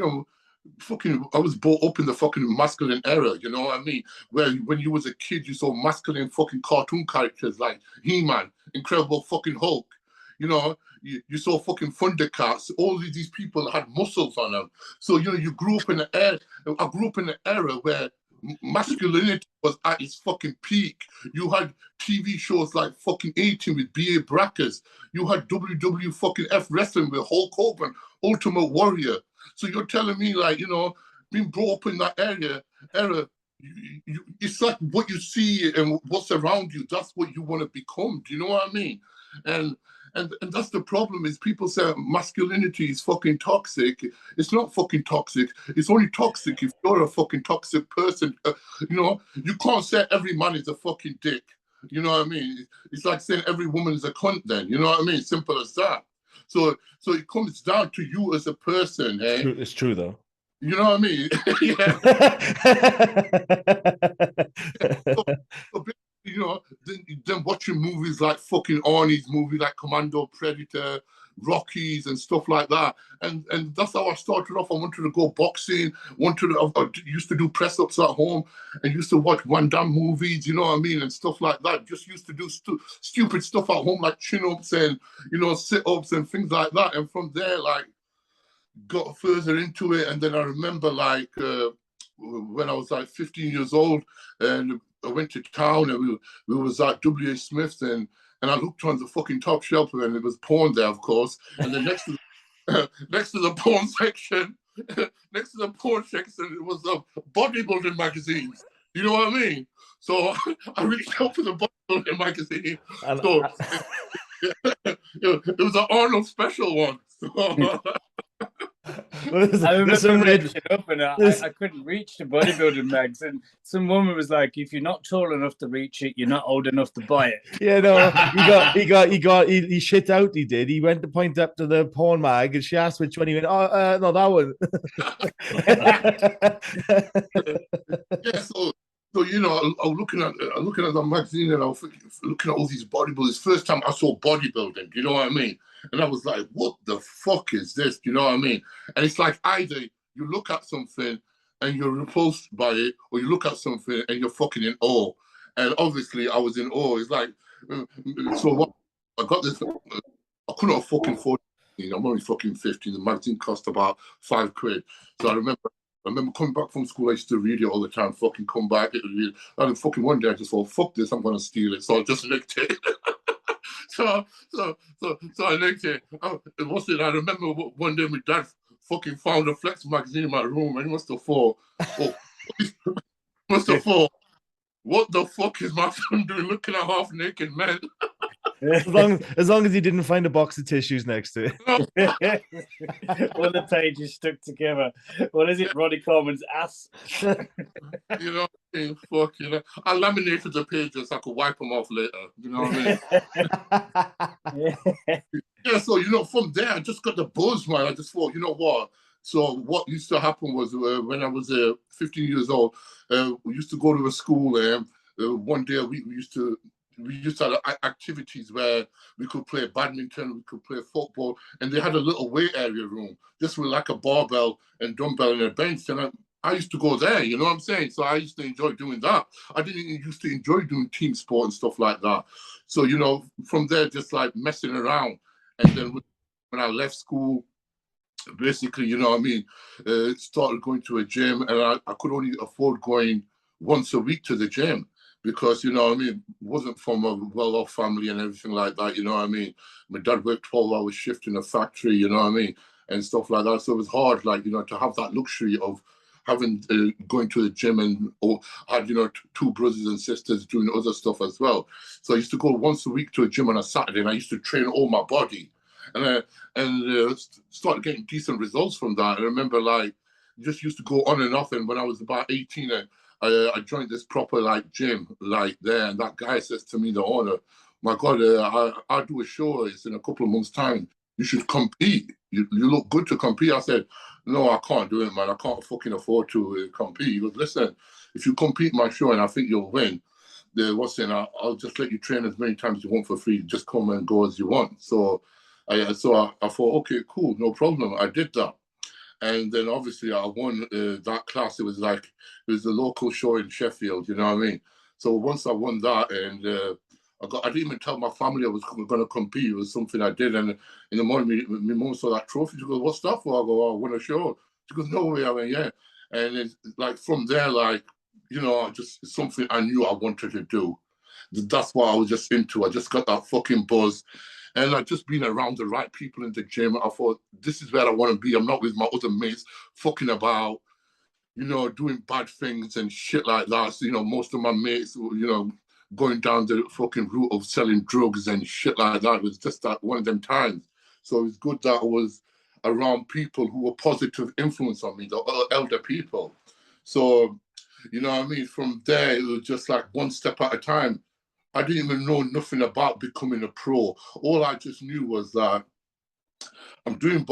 Speaker 4: I was brought up in the fucking masculine era, you know what I mean? Where when you was a kid, you saw masculine fucking cartoon characters like He-Man, Incredible fucking Hulk, you saw fucking Thundercats. All these people had muscles on them. So, you grew up in I grew up in an era where masculinity was at its fucking peak. You had TV shows like fucking 18 with B.A. Brackers. You had WWF wrestling with Hulk Hogan, Ultimate Warrior. So you're telling me, like, you know, being brought up in that era, it's like what you see and what's around you. That's what you want to become. Do you know what I mean? And that's the problem, is people say masculinity is fucking toxic. It's not fucking toxic. It's only toxic if you're a fucking toxic person. You know, you can't say every man is a fucking dick. You know what I mean? It's like saying every woman is a cunt then. You know what I mean? Simple as that. So it comes down to you as a person. Hey?
Speaker 2: It's true though.
Speaker 4: You know what I mean? Yeah. So you know, then watching movies like fucking Arnie's movie, like Commando, Predator, Rockies, and stuff like that. And that's how I started off. I wanted to go boxing. I used to do press ups at home, and used to watch Van Damme movies. You know what I mean, and stuff like that. Just used to do stupid stuff at home, like chin ups and, you know, sit ups and things like that. And from there, like, got further into it. And then I remember, like, when I was like 15 years old, and I went to town, and we was at W.A. Smith's, and I looked on the fucking top shelf, and it was porn there, of course. And then next to the porn section, it was the bodybuilding magazines. You know what I mean? So I reached out for the bodybuilding magazine. So it was an Arnold special one. So,
Speaker 5: I remember reaching up, and I couldn't reach the bodybuilding mags, and some woman was like, "If you're not tall enough to reach it, you're not old enough to buy it."
Speaker 2: Yeah, no, he shit out. He did. He went to point up to the porn mag, and she asked which one. He went, "Oh, no, that one."
Speaker 4: Yeah, so you know, I was looking at the magazine, and I was looking at all these bodybuilders. First time I saw bodybuilding, you know what I mean? And I was like, what the fuck is this? You know what I mean? And it's like, either you look at something and you're repulsed by it, or you look at something and you're fucking in awe. And obviously I was in awe. It's like, so what? I got this, I couldn't fucking afford it. I'm only fucking 50. The magazine cost about £5. So I remember coming back from school, I used to read it all the time, fucking come back. And fucking one day I just thought, fuck this, I'm going to steal it. So I just licked it. So I licked it. I remember one day my dad fucking found a Flex magazine in my room, and he must have thought, what the fuck is my son doing looking at half naked men?
Speaker 2: As long as he didn't find a box of tissues next to it.
Speaker 5: All the pages stuck together. What is it, Ronnie Coleman's ass?
Speaker 4: You know, fuck, you know. I laminated the pages so I could wipe them off later. You know what I mean? Yeah, so, you know, from there, I just got the buzz, man. I just thought, you know what? So what used to happen was when I was 15 years old, we used to go to a school, and one day we used to have activities where we could play badminton, we could play football, and they had a little weight area room, just with like a barbell and dumbbell and a bench. And I used to go there, you know what I'm saying? So I used to enjoy doing that. I didn't used to enjoy doing team sport and stuff like that. So, you know, from there, just like messing around. And then when I left school, basically, you know what I mean, started going to a gym, and I could only afford going once a week to the gym, because, you know what I mean, wasn't from a well-off family and everything like that, you know what I mean? My dad worked 12-hour shift in a factory, you know what I mean, and stuff like that. So it was hard, like, you know, to have that luxury of having going to the gym, and or had, you know, two brothers and sisters doing other stuff as well. So I used to go once a week to a gym on a Saturday, and I used to train all my body, and started getting decent results from that. I remember, like, just used to go on and off, and when I was about 18, I joined this proper like gym like there, and that guy says to me, the owner, "My God, I'll do a show. It's in a couple of months' time. You should compete. You look good to compete." I said, "No, I can't do it, man. I can't fucking afford to compete." He goes, "Listen, if you compete my show and I think you'll win, I'll just let you train as many times as you want for free. Just come and go as you want." So I thought, okay, cool, no problem. I did that. And then obviously I won that class. It was the local show in Sheffield, you know what I mean? So once I won that, and I didn't even tell my family I was going to compete. It was something I did. And in the morning, my mom saw that trophy. She goes, "What's that for?" I go, "I won a show." She goes, "No way." I went, "Yeah." And it's like from there, like, you know, just something I knew I wanted to do. That's what I was just into. I just got that fucking buzz. And I just been around the right people in the gym. I thought, this is where I want to be. I'm not with my other mates fucking about, you know, doing bad things and shit like that. So, you know, most of my mates, you know, going down the fucking route of selling drugs and shit like that. It was just that one of them times. So it's good that I was around people who were positive influence on me, the elder people. So, you know what I mean? From there, it was just like one step at a time. I didn't even know nothing about becoming a pro. All I just knew was that I'm doing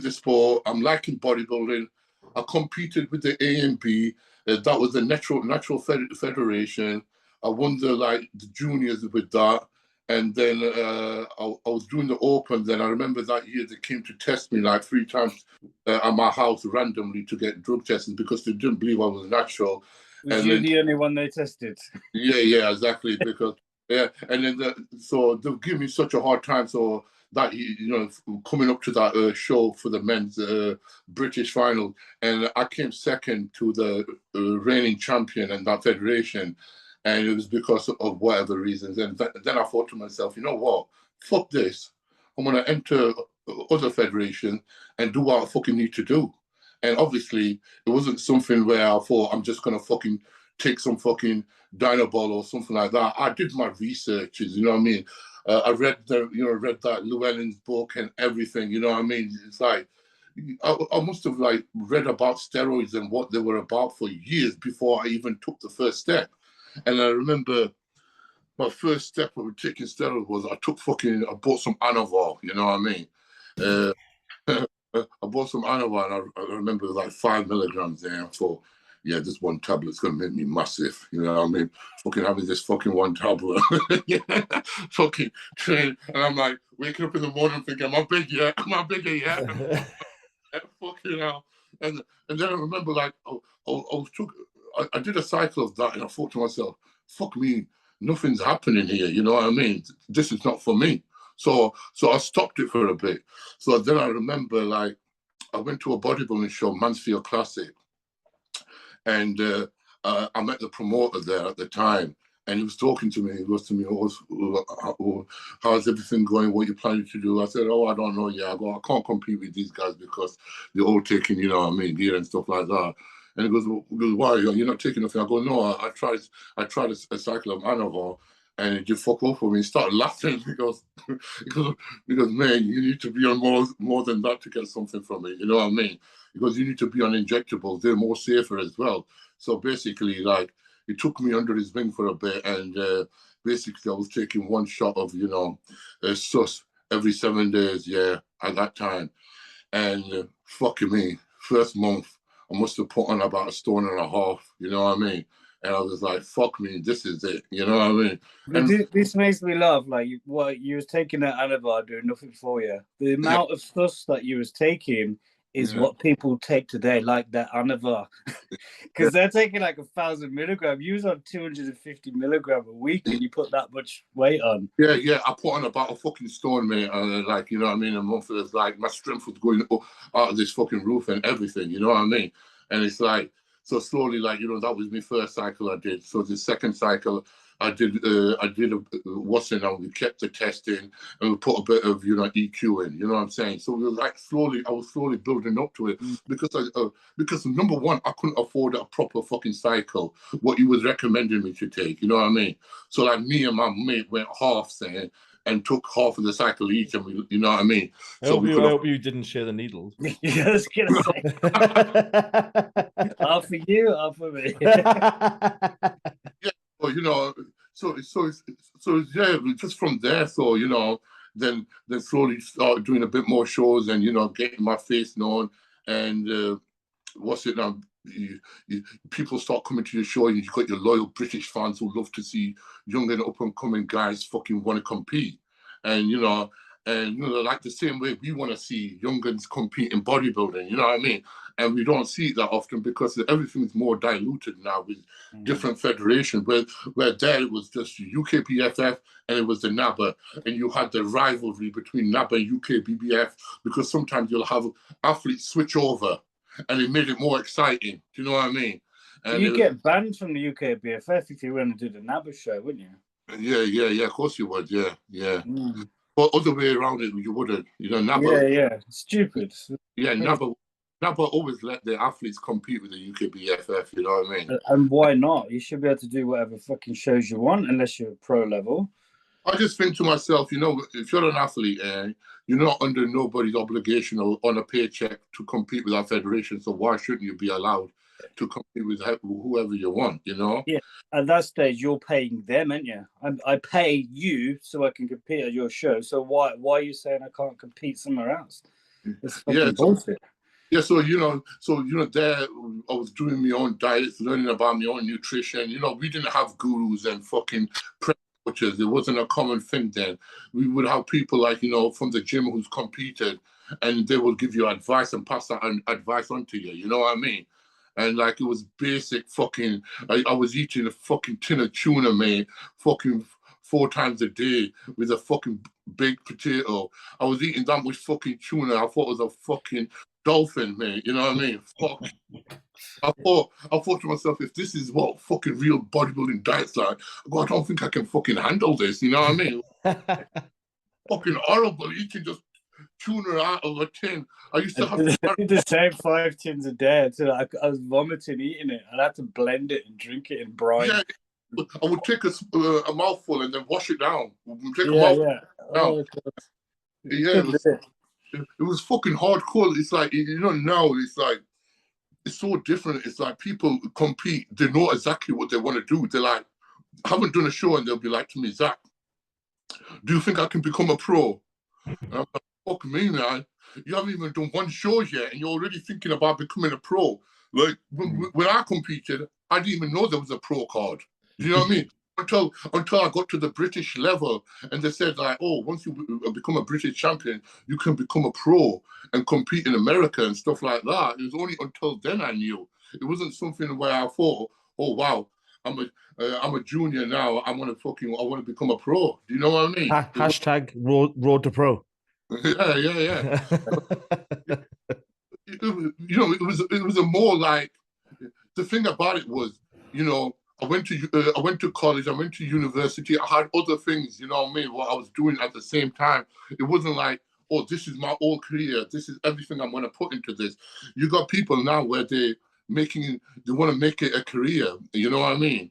Speaker 4: this sport. I'm liking bodybuilding. I competed with the A and B. That was the natural federation. I won the juniors with that, and then I was doing the open. Then I remember that year they came to test me like 3 times at my house randomly to get drug tested because they didn't believe I was natural.
Speaker 5: Was you the only one they tested?
Speaker 4: Yeah, exactly. Because and then so they'll give me such a hard time. So that, you know, coming up to that show for the men's British final, and I came second to the reigning champion in that federation, and it was because of whatever reasons. And then I thought to myself, you know what? Fuck this. I'm gonna enter other federation and do what I fucking need to do. And obviously, it wasn't something where I thought I'm just gonna fucking take some fucking Dynabol or something like that. I did my researches, you know what I mean? I read that Llewellyn's book and everything, you know what I mean? It's like, I must have like read about steroids and what they were about for years before I even took the first step. And I remember my first step of taking steroids was I bought some Anavar, you know what I mean? I bought some Anavar and I remember like 5 milligrams there. I thought, yeah, this one tablet's gonna make me massive. You know what I mean? Fucking having this fucking one tablet. Yeah, fucking train. And I'm like waking up in the morning thinking, am I big yet? Am I bigger yet? Fucking hell. And then I remember like I did a cycle of that and I thought to myself, fuck me, nothing's happening here, you know what I mean? This is not for me. So I stopped it for a bit. So then I remember like I went to a bodybuilding show, Mansfield Classic. And I met the promoter there at the time, and he was talking to me. He goes to me, how's everything going? What are you planning to do? I said, I don't know yet. I can't compete with these guys because they're all taking, you know what I mean, gear and stuff like that. And he goes, why? You're not taking nothing? I go, no, I tried a cycle of Anavar, and it just fuck off for me. He started laughing because man, you need to be on more than that to get something from me. You know what I mean? Because you need to be on injectables. They're more safer as well. So basically, like, he took me under his wing for a bit, and basically I was taking one shot of, you know, sus every 7 days, yeah, at that time. And fucking me, first month, I must have put on about 1.5 stone, you know what I mean? And I was like, fuck me, this is it, you know what I mean? And
Speaker 5: this makes me laugh. Like, you was taking that Anavar doing nothing for you. The amount of stuff that you was taking is what people take today, like that Anavar. Because they're taking like 1,000 milligrams. You was on 250 milligrams a week and you put that much weight on.
Speaker 4: Yeah, I put on about a fucking stone, mate. Like, you know what I mean? A month, it was like my strength was going up out of this fucking roof and everything, you know what I mean? And it's like, so slowly, like, you know, that was my first cycle I did. So the second cycle, I did what's in, and we kept the testing and we put a bit of, you know, EQ in, you know what I'm saying? So we were like I was slowly building up to it because number one, I couldn't afford a proper fucking cycle, what you was recommending me to take, you know what I mean? So like me and my mate went half saying, and took half of the cycle each, and we, you know what I mean?
Speaker 2: I hope you didn't share the needles.
Speaker 5: Yeah, I was gonna say, half for you, half for me.
Speaker 4: Yeah, well, you know, so yeah, just from there, so, you know, then slowly start doing a bit more shows and, you know, getting my face known, and what's it now? People start coming to your show, and you've got your loyal British fans who love to see young and up and coming guys fucking want to compete, and you know, like the same way we want to see young guns compete in bodybuilding, you know what I mean? And we don't see it that often because everything's more diluted now with different federations. Where there it was just UKPFF and it was the NABA, and you had the rivalry between NABA and UKBBF because sometimes you'll have athletes switch over. And it made it more exciting. Do you know what I mean? And
Speaker 5: you get banned from the UK BFF if you went to do the NABA show, wouldn't you?
Speaker 4: Yeah. Of course you would. Yeah.
Speaker 5: Mm.
Speaker 4: But other way around it, you wouldn't. You know,
Speaker 5: Yeah. Stupid.
Speaker 4: Yeah, NABA always let the athletes compete with the UK BFF. You know what I mean?
Speaker 5: And why not? You should be able to do whatever fucking shows you want, unless you're pro level.
Speaker 4: I just think to myself, you know, if you're an athlete and you're not under nobody's obligation or on a paycheck to compete with our federation, so why shouldn't you be allowed to compete with whoever you want, you know?
Speaker 5: Yeah, at that stage, you're paying them, aren't you? I pay you so I can compete at your show. So why are you saying I can't compete somewhere else? It's fucking bullshit.
Speaker 4: Yeah, so there I was doing my own diets, learning about my own nutrition. You know, we didn't have gurus and fucking coaches. It wasn't a common thing then. We would have people like, you know, from the gym who's competed, and they will give you advice and pass that advice on to you. You know what I mean? And like, it was basic fucking. I was eating a fucking tin of tuna, mate, fucking 4 times a day with a fucking baked potato. I was eating that much fucking tuna. I thought it was a fucking dolphin, mate. You know what I mean? Fuck. I thought to myself, if this is what fucking real bodybuilding diet's like, I don't think I can fucking handle this. You know what I mean? Fucking horrible eating just tuna out of a tin. I used to have
Speaker 5: the same 5 tins a day. So I was vomiting eating it. I'd have to blend it and drink it in brine.
Speaker 4: Yeah, I would take a mouthful and then wash it down. Take a
Speaker 5: mouthful
Speaker 4: down. It was fucking hardcore. It's like, you know, now it's like, it's so different. It's like people compete. They know exactly what they want to do. They're like, I haven't done a show, and they'll be like to me, Zach, do you think I can become a pro? And I'm like, fuck me, man. You haven't even done 1 show yet, and you're already thinking about becoming a pro. Like, when I competed, I didn't even know there was a pro card. You know what I mean? Until I got to the British level, and they said like, oh, once you become a British champion, you can become a pro and compete in America and stuff like that. It was only until then I knew. It wasn't something where I thought, oh wow, I'm a junior now. I want to become a pro. Do you know what I mean?
Speaker 2: Hashtag road to pro.
Speaker 4: Yeah. You know, it was a more like, the thing about it was, you know, I went to college, I went to university, I had other things, you know what I mean, what I was doing at the same time. It wasn't like, oh, this is my whole career, this is everything I'm going to put into this. You got people now where they want to make it a career, you know what I mean?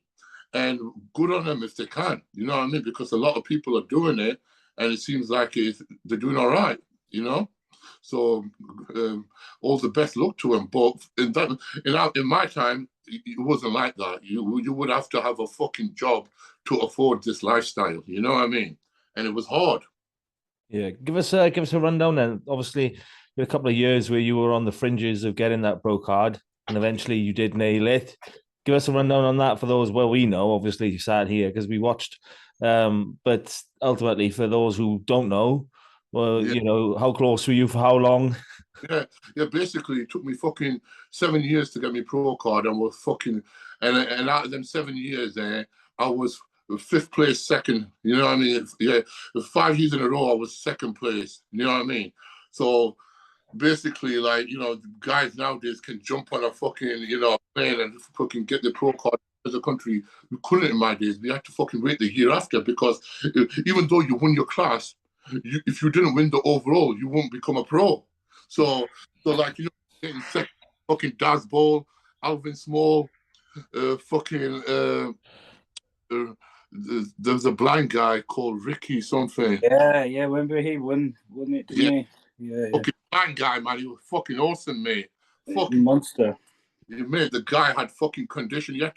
Speaker 4: And good on them if they can, you know what I mean? Because a lot of people are doing it, and it seems like they're doing all right, you know? So all the best luck to them. But in my time, it wasn't like that. You would have to have a fucking job to afford this lifestyle. You know what I mean? And it was hard.
Speaker 2: Yeah, give us a rundown then. Obviously, you had a couple of years where you were on the fringes of getting that pro card, and eventually you did nail it. Give us a rundown on that for those. Well, we know, obviously, you sat here because we watched. But ultimately, for those who don't know, well, you know, how close were you for how long?
Speaker 4: Yeah. Basically, it took me fucking 7 years to get my pro card, and was fucking, and out of them 7 years, I was 5th place, second. You know what I mean? Yeah, 5 years in a row, I was 2nd place. You know what I mean? So basically, like, you know, guys nowadays can jump on a fucking, you know, plane and fucking get the pro card. As a country, we couldn't in my days. We had to fucking wait the year after, because even though you won your class, if you didn't win the overall, you won't become a pro. So like, you know, getting second, fucking Daz Ball, Alvin Small, there was a blind guy called Ricky something.
Speaker 5: Yeah. Remember he won it, didn't he? Yeah.
Speaker 4: Fucking blind guy, man. He was fucking awesome, mate. Fucking
Speaker 5: monster.
Speaker 4: Mate, the guy had fucking condition. You had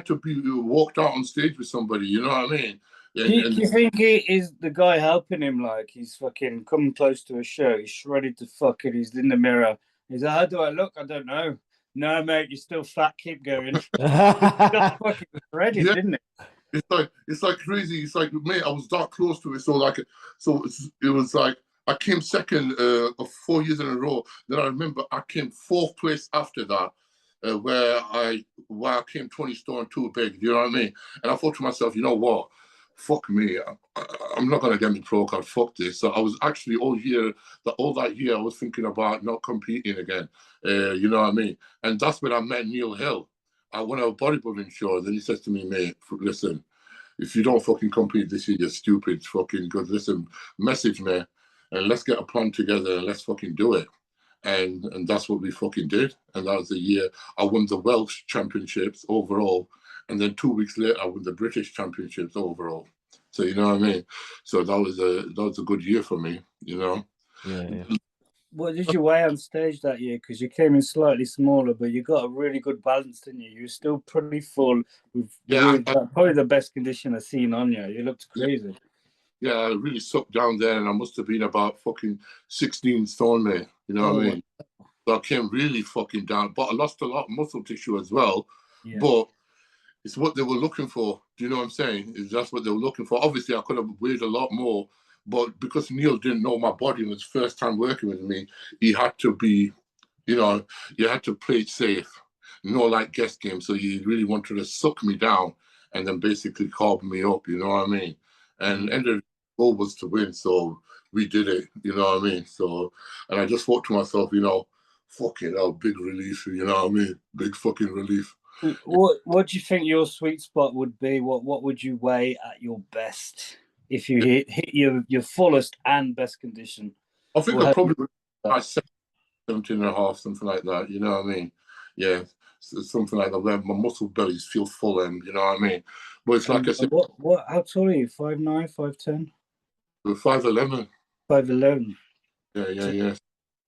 Speaker 4: to be walked out on stage with somebody. You know what I mean?
Speaker 5: Do you think he is the guy helping him? Like, he's fucking coming close to a show. He's shredded to fuck it. He's in the mirror. He's like, how do I look? I don't know. No, mate, you're still fat. Keep going. Got fucking shredded, didn't it?
Speaker 4: It's like crazy. It's like, mate, I was that close to it. So it was like, I came second 4 years in a row. Then I remember I came 4th place after that, where I came 20 stone too big. You know what I mean? And I thought to myself, you know what? Fuck me. I'm not gonna get me pro card. Fuck this. So I was actually all that year I was thinking about not competing again. You know what I mean? And that's when I met Neil Hill. I won a bodybuilding show. Then he says to me, mate, listen, if you don't fucking compete this year, you're stupid. Fucking good. Listen, message me, and let's get a plan together and let's fucking do it. And that's what we fucking did. And that was the year I won the Welsh Championships overall. And then 2 weeks later, I won the British Championships overall. So you know what I mean. So that was a good year for me. You know.
Speaker 2: Yeah.
Speaker 5: What did you weigh on stage that year? Because you came in slightly smaller, but you got a really good balance, didn't you? You were still pretty full. Probably the best condition I've seen on you. You looked crazy.
Speaker 4: Yeah, I really sucked down there, and I must have been about fucking 16 stone, mate. You know what I mean? So I came really fucking down, but I lost a lot of muscle tissue as well. Yeah. But it's what they were looking for. Do you know what I'm saying? That's what they were looking for. Obviously, I could have weighed a lot more, but because Neil didn't know my body and was first time working with me, he had to be, you had to play it safe. No like guest game. So he really wanted to suck me down and then basically carb me up. You know what I mean? And ended the goal was to win. So we did it. You know what I mean? So, and I just thought to myself, fucking hell, big relief. You know what I mean? Big fucking relief.
Speaker 5: What do you think your sweet spot would be? What would you weigh at your best if you hit your fullest and best condition?
Speaker 4: I think I probably would like 17.5, something like that. You know what I mean? Yeah, something like that. Where my muscle bellies feel full, and you know what I mean. But it's like I said.
Speaker 5: What? How tall are you? 5'9", 5'10"?
Speaker 4: 5'11".
Speaker 5: 5'11".
Speaker 4: Yeah.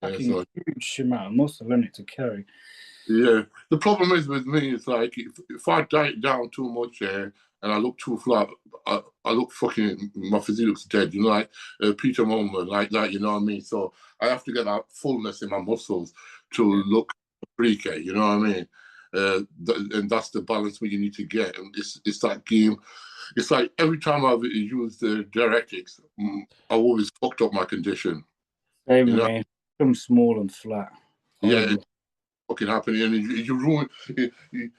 Speaker 5: So huge amount of muscle in it to carry.
Speaker 4: Yeah, the problem is with me, it's like if I diet down too much and I look too flat, I look fucking, my physique looks dead, like Peter Moment, like that, you know what I mean? So I have to get that fullness in my muscles to look freaky, you know what I mean? And that's the balance you need to get. And it's that game. It's like every time I've used the diuretics, I've always fucked up my condition.
Speaker 5: Same with me. I'm small and flat.
Speaker 4: Yeah. Fucking happening, and you ruin.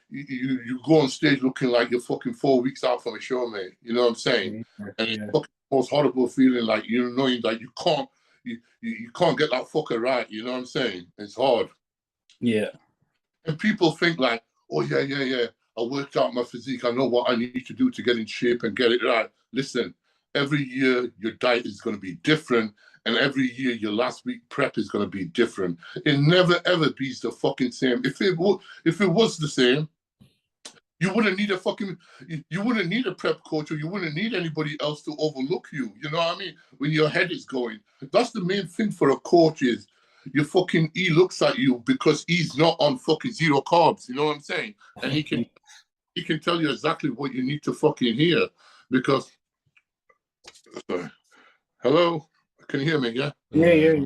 Speaker 4: You go on stage looking like you're fucking 4 weeks out from a show, mate. You know what I'm saying? And it's fucking the most horrible feeling, like knowing that you can't get that fucker right. You know what I'm saying? It's hard.
Speaker 5: Yeah.
Speaker 4: And people think like, oh yeah. I worked out my physique. I know what I need to do to get in shape and get it right. Listen, every year your diet is going to be different. And every year, your last week prep is going to be different. It never, ever be the fucking same. If it was the same, you wouldn't need a prep coach, or you wouldn't need anybody else to overlook you. You know what I mean? When your head is going. That's the main thing for a coach is he looks at you because he's not on fucking zero carbs. You know what I'm saying? And he can tell you exactly what you need to fucking hear because. Hello. Can you hear me? Yeah. Yeah.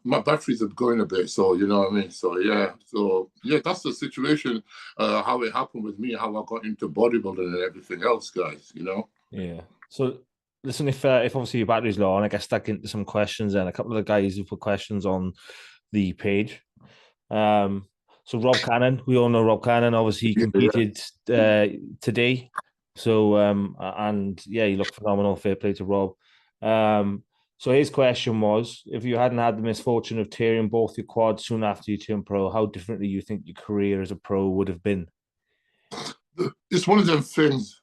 Speaker 4: My batteries are going a bit, so you know what I mean. So yeah, that's the situation. How it happened with me, how I got into bodybuilding and everything else, guys. You know.
Speaker 2: Yeah. So listen, if obviously your battery's low, and I guess stuck into some questions, and a couple of the guys who put questions on the page. So Rob Cannon, we all know Rob Cannon. Obviously, he competed today. So and yeah, he looked phenomenal. Fair play to Rob. So his question was, if you hadn't had the misfortune of tearing both your quads soon after you turned pro, how differently you think your career as a pro would have been?
Speaker 4: It's one of them things,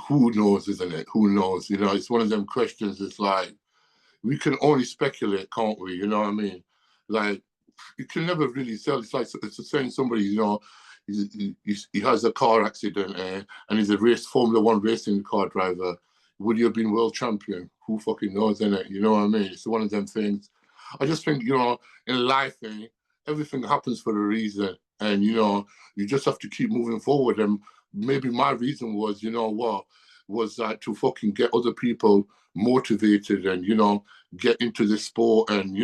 Speaker 4: who knows, isn't it? Who knows? It's one of them questions. It's like, we can only speculate, can't we? You know what I mean? Like, you can never really tell. It's like, it's saying somebody, he has a car accident and he's a Formula One racing car driver. Would you have been world champion? Who fucking knows, innit? You know what I mean? It's one of them things. I just think, in life, everything happens for a reason. And, you just have to keep moving forward. And maybe my reason was, was that to fucking get other people motivated and, get into this sport and,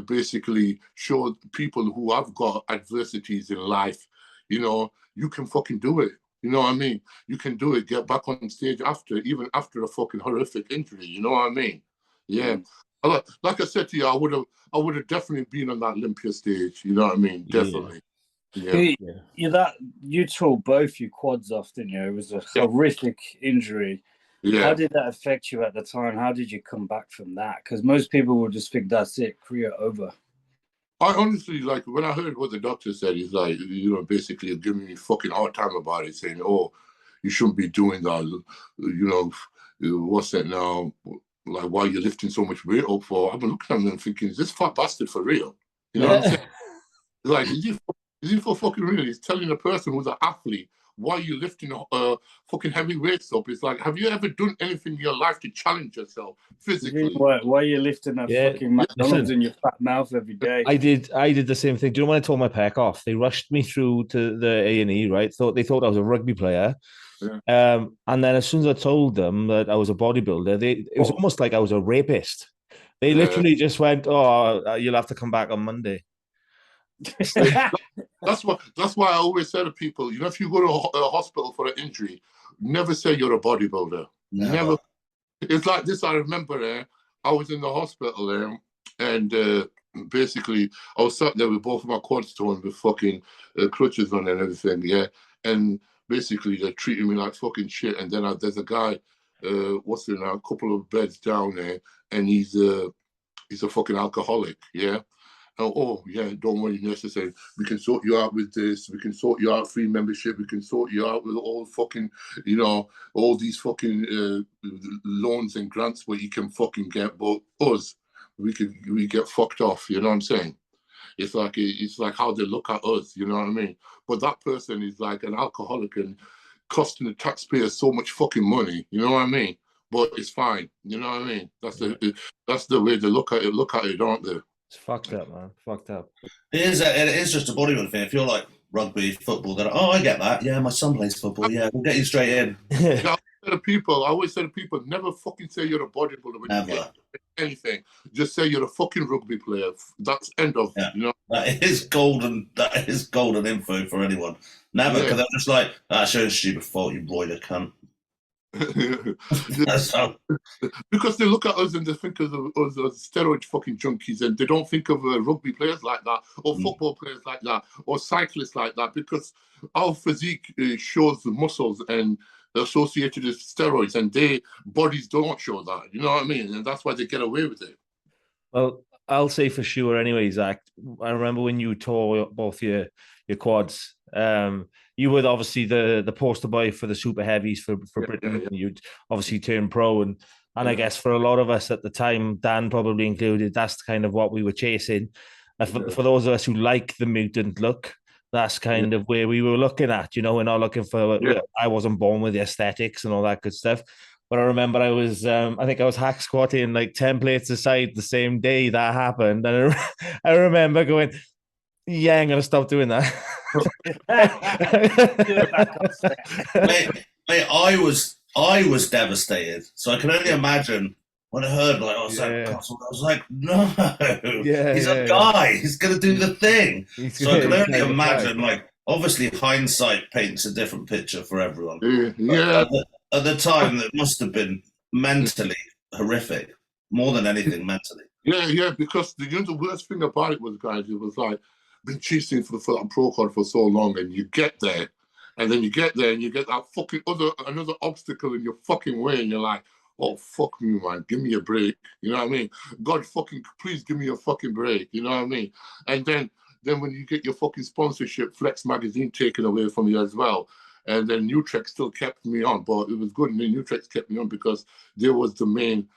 Speaker 4: basically show people who have got adversities in life, you can fucking do it. You know what I mean? You can do it. Get back on stage even after a fucking horrific injury. You know what I mean? Yeah. Like I said to you, I would have definitely been on that Olympia stage. You know what I mean? Definitely. Yeah.
Speaker 5: You tore both your quads off, didn't you? It was a horrific injury.
Speaker 4: Yeah.
Speaker 5: How did that affect you at the time? How did you come back from that? Because most people would just think that's it, career over.
Speaker 4: I honestly, like, when I heard what the doctor said, he's like, basically giving me a fucking hard time about it, saying, oh, you shouldn't be doing that. What's that now? Like, why are you lifting so much weight up for? I've been looking at him and thinking, is this fat bastard for real? You know what I'm saying? Like, is he for fucking real? He's telling a person who's an athlete, why are you lifting fucking heavy weights up? It's like, have you ever done anything in your life to challenge yourself physically?
Speaker 5: Why are you lifting that fucking McDonald's in your fat mouth every day?
Speaker 2: I did the same thing. Do you know when I tore my pec off? They rushed me through to the A&E, right? They thought I was a rugby player.
Speaker 4: Yeah.
Speaker 2: And then as soon as I told them that I was a bodybuilder, it was almost like I was a rapist. They literally just went, "Oh, you'll have to come back on Monday."
Speaker 4: That's why I always say to people, if you go to a hospital for an injury, never say you're a bodybuilder. Never. It's like this. I remember I was in the hospital and basically I was sat there with both of my quads torn with fucking crutches on and everything, yeah. And basically they're treating me like fucking shit. And then there's a guy, a couple of beds down there, and he's a fucking alcoholic, yeah. Oh, yeah, don't worry, necessary. We can sort you out with this. We can sort you out free membership. We can sort you out with all fucking, all these fucking loans and grants where you can fucking get. But us, we get fucked off. You know what I'm saying? It's like how they look at us. You know what I mean? But that person is like an alcoholic and costing the taxpayers so much fucking money. You know what I mean? But it's fine. You know what I mean? That's the way they look at it, aren't they?
Speaker 2: It's fucked up, man. Fucked up.
Speaker 3: It is just a bodybuilding thing. If you're like rugby, football, then I get that. Yeah, my son plays football. Yeah, we'll get you straight in.
Speaker 4: I always say to people, never fucking say you're a bodybuilder when you get anything. Just say you're a fucking rugby player. That's end of.
Speaker 3: Yeah. That is golden. That is golden info for anyone. Never, because they're just like, show a stupid fault, you broiler cunt.
Speaker 4: Because they look at us and they think of us as steroid fucking junkies, and they don't think of rugby players like that, or football players like that, or cyclists like that, because our physique shows the muscles and associated with steroids, and their bodies don't show that. You know what I mean? And that's why they get away with it.
Speaker 2: Well, I'll say for sure anyway, Zach, I remember when you tore both your quads, you were obviously the poster boy for the super heavies for Britain. Yeah. You'd obviously turn pro, and I guess for a lot of us at the time, Dan probably included, that's kind of what we were chasing. For those of us who like the mutant look, that's kind of where we were looking at. We're not looking for. I wasn't born with the aesthetics and all that good stuff. But I remember I was, I think I was hack squatting like 10 plates aside the same day that happened. And I remember going, yeah, I'm going to stop doing that.
Speaker 3: mate, I was devastated. So I can only imagine when I heard, like, I was like, no, he's a guy. He's going to do the thing. So I can only imagine, like, obviously hindsight paints a different picture for everyone.
Speaker 4: Yeah.
Speaker 3: At the time, that must have been mentally horrific, more than anything mentally.
Speaker 4: Yeah, because the worst thing about it was, guys, it was like, been chasing for that pro card for so long, and you get there, and then you get that fucking another obstacle in your fucking way, and you're like, oh, fuck me, man, give me a break. You know what I mean? God fucking, please give me a fucking break. You know what I mean? And then when you get your fucking sponsorship, Flex Magazine taken away from you as well. And then Utrecht still kept me on, but it was good. And then Utrecht kept me on because there was the main,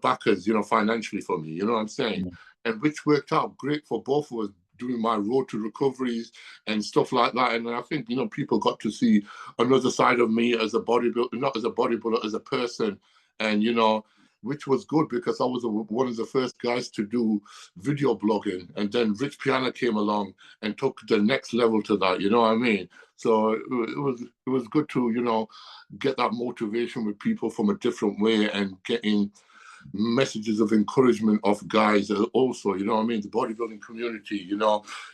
Speaker 4: backers, financially for me. You know what I'm saying? Mm-hmm. And which worked out great for both of us, doing my road to recoveries and stuff like that. And I think, people got to see another side of me as a bodybuilder, not as a bodybuilder, as a person. And, which was good because I was one of the first guys to do video blogging. And then Rich Piana came along and took the next level to that, you know what I mean? So it was good to, get that motivation with people from a different way and getting messages of encouragement of guys also, you know what I mean? The bodybuilding community,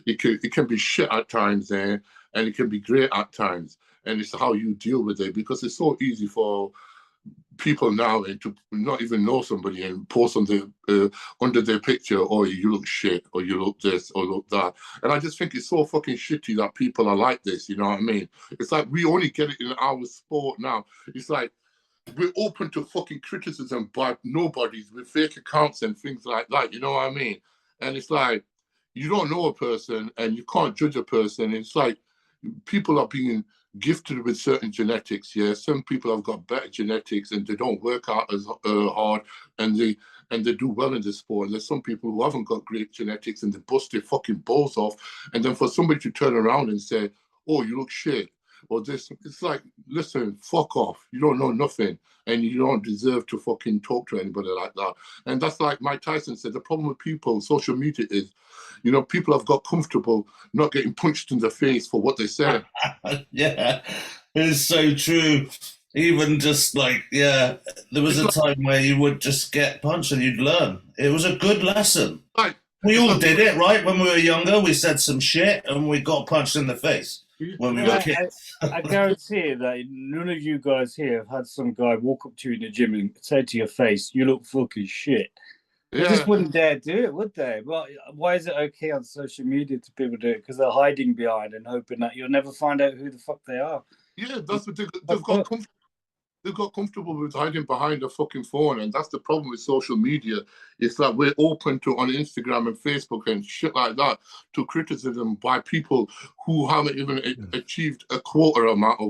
Speaker 4: it can be shit at times and it can be great at times. And it's how you deal with it, because it's so easy for people now to not even know somebody and post on under their picture, or you look shit, or you look this, or look that. And I just think it's so fucking shitty that people are like this, you know what I mean? It's like we only get it in our sport now. It's like we're open to fucking criticism by nobodies with fake accounts and things like that, you know what I mean? And it's like, you don't know a person and you can't judge a person. It's like people are being gifted with certain genetics. Yeah, some people have got better genetics and they don't work out as hard, and they do well in the sport. And there's some people who haven't got great genetics and they bust their fucking balls off. And then for somebody to turn around and say, "Oh, you look shit," or this, it's like, listen, fuck off. You don't know nothing, and you don't deserve to fucking talk to anybody like that. And that's like Mike Tyson said. The problem with people, social media is, you know, people have got comfortable not getting punched in the face for what they say.
Speaker 3: Yeah, it's so true. Even just like, yeah, there was a time where you would just get punched and you'd learn. It was a good lesson.
Speaker 4: Like,
Speaker 3: We all did it, right? When we were younger, we said some shit and we got punched in the face when we were kids.
Speaker 5: I guarantee you that none of you guys here have had some guy walk up to you in the gym and say to your face, "You look fucking shit." They just wouldn't dare do it, would they? Well, why is it okay on social media to people do it? Because they're hiding behind and hoping that you'll never find out who the fuck they are.
Speaker 4: Yeah, that's what they've got comfortable with hiding behind a fucking phone, and that's the problem with social media. It's that we're open to, on Instagram and Facebook and shit like that, to criticism by people who haven't even achieved a quarter amount of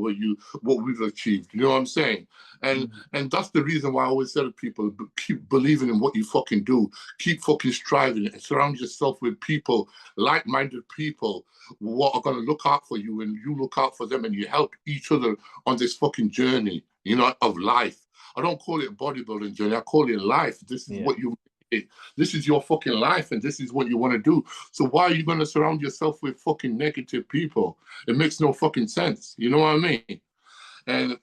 Speaker 4: what we've achieved. You know what I'm saying? And that's the reason why I always say to people, keep believing in what you fucking do. Keep fucking striving and surround yourself with people, like-minded people, what are going to look out for you, and you look out for them, and you help each other on this fucking journey, you know, of life. I don't call it a bodybuilding journey. I call it life. This is what you make. This is your fucking life, and this is what you want to do. So why are you going to surround yourself with fucking negative people? It makes no fucking sense. You know what I mean? And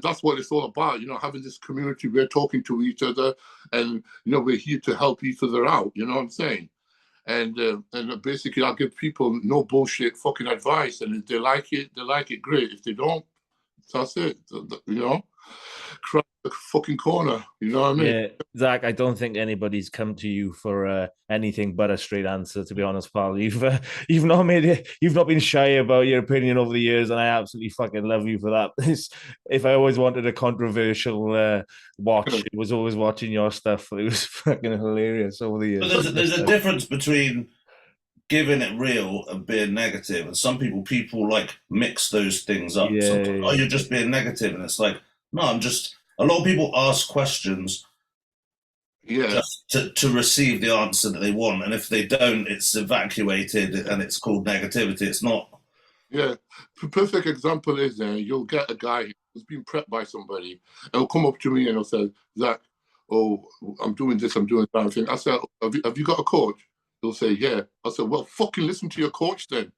Speaker 4: that's what it's all about, you know, having this community. We're talking to each other, and, you know, we're here to help each other out. You know what I'm saying? And basically, I'll give people no bullshit fucking advice, and if they like it, great. If they don't, that's it. You know, cry the fucking corner. You know what I mean?
Speaker 2: Yeah, Zach, I don't think anybody's come to you for anything but a straight answer. To be honest, pal, you've not made it. You've not been shy about your opinion over the years, and I absolutely fucking love you for that. If I always wanted a controversial watch, it was always watching your stuff. It was fucking hilarious over the years.
Speaker 3: But there's a difference between giving it real and being negative, and some people like mix those things up.
Speaker 2: Yeah,
Speaker 3: Oh, you're just being negative, and it's like, no, I'm just. A lot of people ask questions just to receive the answer that they want, and if they don't, it's evacuated and it's called negativity. It's not.
Speaker 4: Yeah, the perfect example is you'll get a guy who's been prepped by somebody, and he'll come up to me and he'll say, "Zach, oh, I'm doing this, I'm doing that." I said, have you got a coach? He'll say, "Yeah." I said, "Well, fucking listen to your coach then.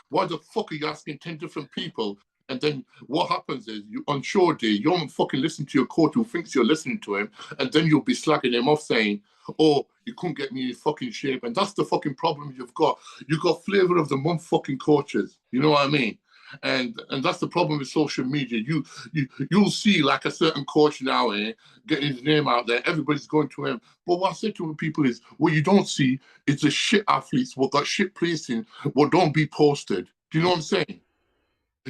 Speaker 4: Why the fuck are you asking 10 different people?" And then what happens is, you on show day, you don't fucking listen to your coach who thinks you're listening to him, and then you'll be slagging him off saying, "Oh, you couldn't get me in fucking shape." And that's the fucking problem you've got. You've got flavor of the month fucking coaches. You know what I mean? And that's the problem with social media. You'll see like a certain coach now, getting his name out there. Everybody's going to him. But what I say to people is, what you don't see is the shit athletes what got shit placing, what don't be posted. Do you know what I'm saying?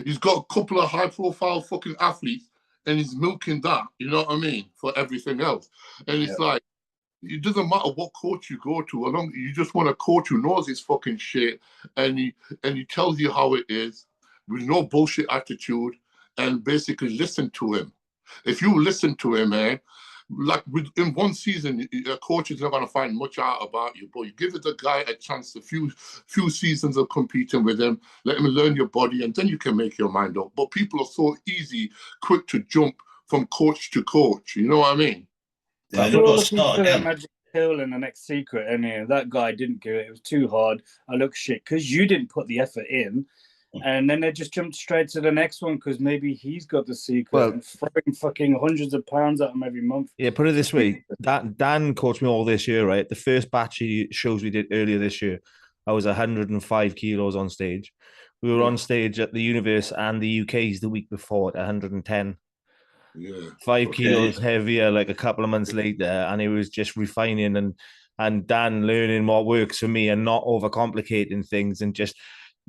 Speaker 4: He's got a couple of high-profile fucking athletes, and he's milking that, you know what I mean, for everything else. And it's like, it doesn't matter what coach you go to, along you just want a coach who knows his fucking shit, and he tells you how it is, with no bullshit attitude, and basically listen to him. If you listen to him, like in one season, a coach is not going to find much out about you, but you give the guy a chance, a few seasons of competing with him, let him learn your body, and then you can make your mind up. But people are so quick to jump from coach to coach. You know what I mean?
Speaker 3: Yeah,
Speaker 5: We're all looking for that magic pill and the next secret, and that guy didn't do it. It was too hard. I look shit because you didn't put the effort in. And then they just jumped straight to the next one because maybe he's got the secret and throwing fucking hundreds of pounds at him every month.
Speaker 2: Yeah, put it this way. Dan coached me all this year, right? The first batch of shows we did earlier this year, I was 105 kilos on stage. We were on stage at the Universe and the UK's the week before at 110.
Speaker 4: Yeah.
Speaker 2: 5 kilos heavier like a couple of months later, and it was just refining and Dan learning what works for me and not overcomplicating things and just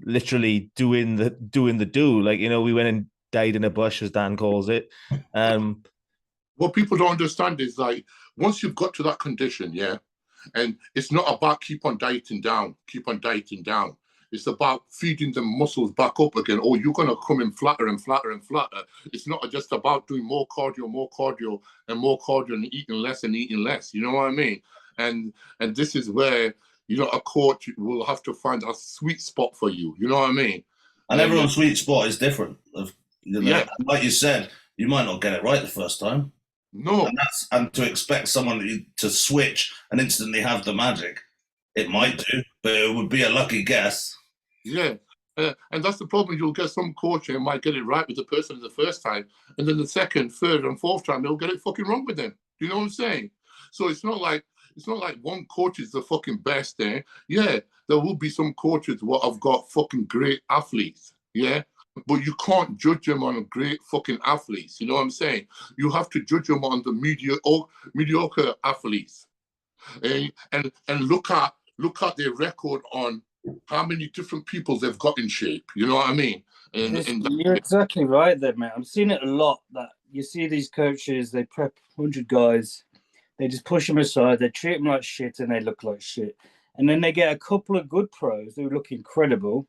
Speaker 2: literally doing the do. Like, you know, we went and died in a bush, as Dan calls it.
Speaker 4: What people don't understand is, like, once you've got to that condition, And it's not about keep on dieting down. It's about feeding the muscles back up again. Oh, you're going to come in flatter and flatter and flatter. It's not just about doing more cardio, and eating less and eating less. You know what I mean? And this is where, you know, a coach will have to find a sweet spot for you. You know what I mean?
Speaker 3: And everyone's sweet spot is different. You know,
Speaker 4: Yeah.
Speaker 3: like you said, you might not get it right the first time.
Speaker 4: No.
Speaker 3: And to expect someone to switch and instantly have the magic, it might do, but it would be a lucky guess.
Speaker 4: Yeah. And that's the problem. You'll get some coach and might get it right with the person the first time, and then the second, third, and fourth time they'll get it fucking wrong with them. Do you know what I'm saying? So it's not like one coach is the fucking best there. Yeah, there will be some coaches what have got fucking great athletes. Yeah. But you can't judge them on great fucking athletes. You know what I'm saying? You have to judge them on the mediocre athletes. And look at their record on how many different people they've got in shape. You know what I mean? And
Speaker 5: you're exactly right there, mate. I'm seeing it a lot, that you see these coaches, they prep 100 guys, they just push them aside, they treat them like shit, and they look like shit. And then they get a couple of good pros who look incredible,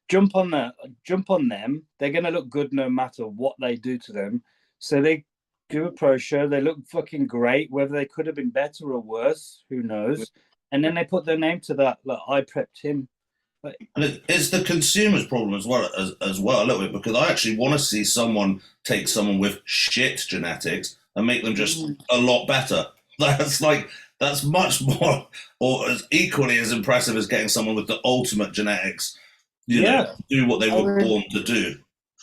Speaker 5: jump on them, they're going to look good no matter what they do to them. So they do a pro show, they look fucking great, whether they could have been better or worse, who knows? And then they put their name to that, like, I prepped him.
Speaker 3: And it's the consumer's problem as well a little bit, because I actually want to see someone take someone with shit genetics and make them just a lot better. That's much more, or as equally as impressive as getting someone with the ultimate genetics, you know, do what they were born to do.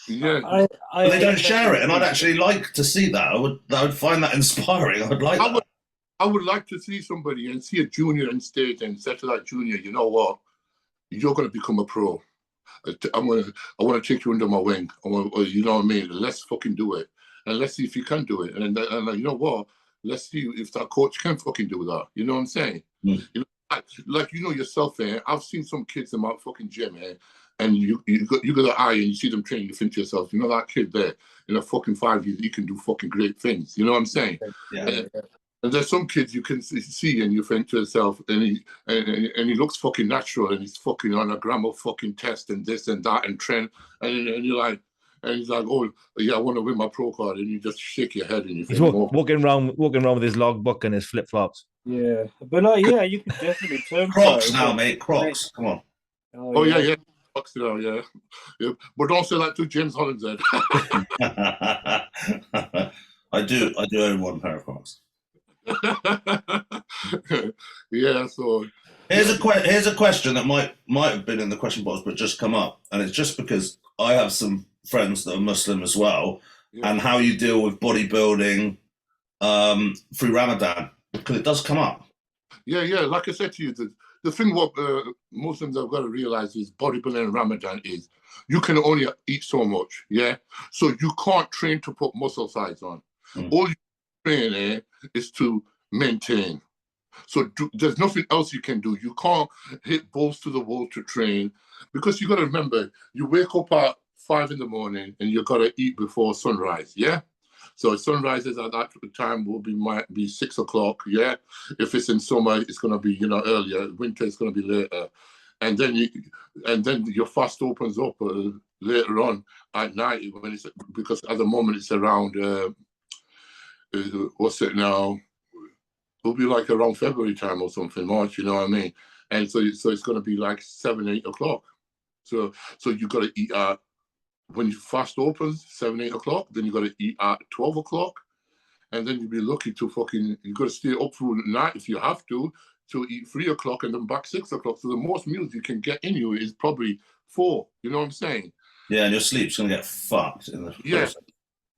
Speaker 4: Yeah,
Speaker 3: but they don't share it, and I'd actually like to see that. I would find that inspiring.
Speaker 4: I would like to see somebody and see a junior on stage and say to that junior, you know what, you're going to become a pro. I want to take you under my wing. You know what I mean? Let's fucking do it, and let's see if you can do it. And you know what? Let's see if that coach can fucking do that. You know what I'm saying? You know, like you know yourself, I've seen some kids in my fucking gym, and you got the eye and you see them training. You think to yourself, you know, that kid there in a fucking 5 years, he can do fucking great things. You know what I'm saying?
Speaker 3: Yeah.
Speaker 4: And there's some kids you can see and you think to yourself, and he looks fucking natural, and he's fucking on a grammar fucking test and this and that and trend, and you're like, and he's like, oh yeah, I want to win my pro card, and you just shake your head and you think,
Speaker 2: he's walking around with his logbook and his flip flops.
Speaker 5: Yeah, but like, yeah, you could definitely turn
Speaker 3: Crocs now, mate. Crocs, come on.
Speaker 4: Oh yeah. Crocs now, yeah. But don't say that to James Hollinshead.
Speaker 3: I do own one pair of Crocs.
Speaker 4: Yeah, so
Speaker 3: here's a question that might have been in the question box but just come up, and it's just because I have some friends that are Muslim as well, and how you deal with bodybuilding through Ramadan, because it does come up.
Speaker 4: Yeah, like I said to you, the thing what Muslims have got to realize is bodybuilding and Ramadan is you can only eat so much, so you can't train to put muscle size on. All you train is to maintain. So there's nothing else you can do. You can't hit balls to the wall to train, because you got to remember, you wake up at 5 in the morning and you got to eat before sunrise, So sunrises at that time might be 6 o'clock, If it's in summer, it's going to be, you know, earlier. Winter, it's going to be later. And then your fast opens up later on at night, because at the moment it's around what's it now? It'll be like around February time or something, March, you know what I mean? And so it's going to be like 7, 8 o'clock. So you got to eat at, when you fast opens, 7, 8 o'clock, then you got to eat at 12 o'clock. And then you'll be lucky to you got to stay up through the night if you have to eat 3 o'clock and then back 6 o'clock. So the most meals you can get in you is probably 4, you know what I'm saying?
Speaker 3: Yeah, and your sleep's going to get fucked in the process.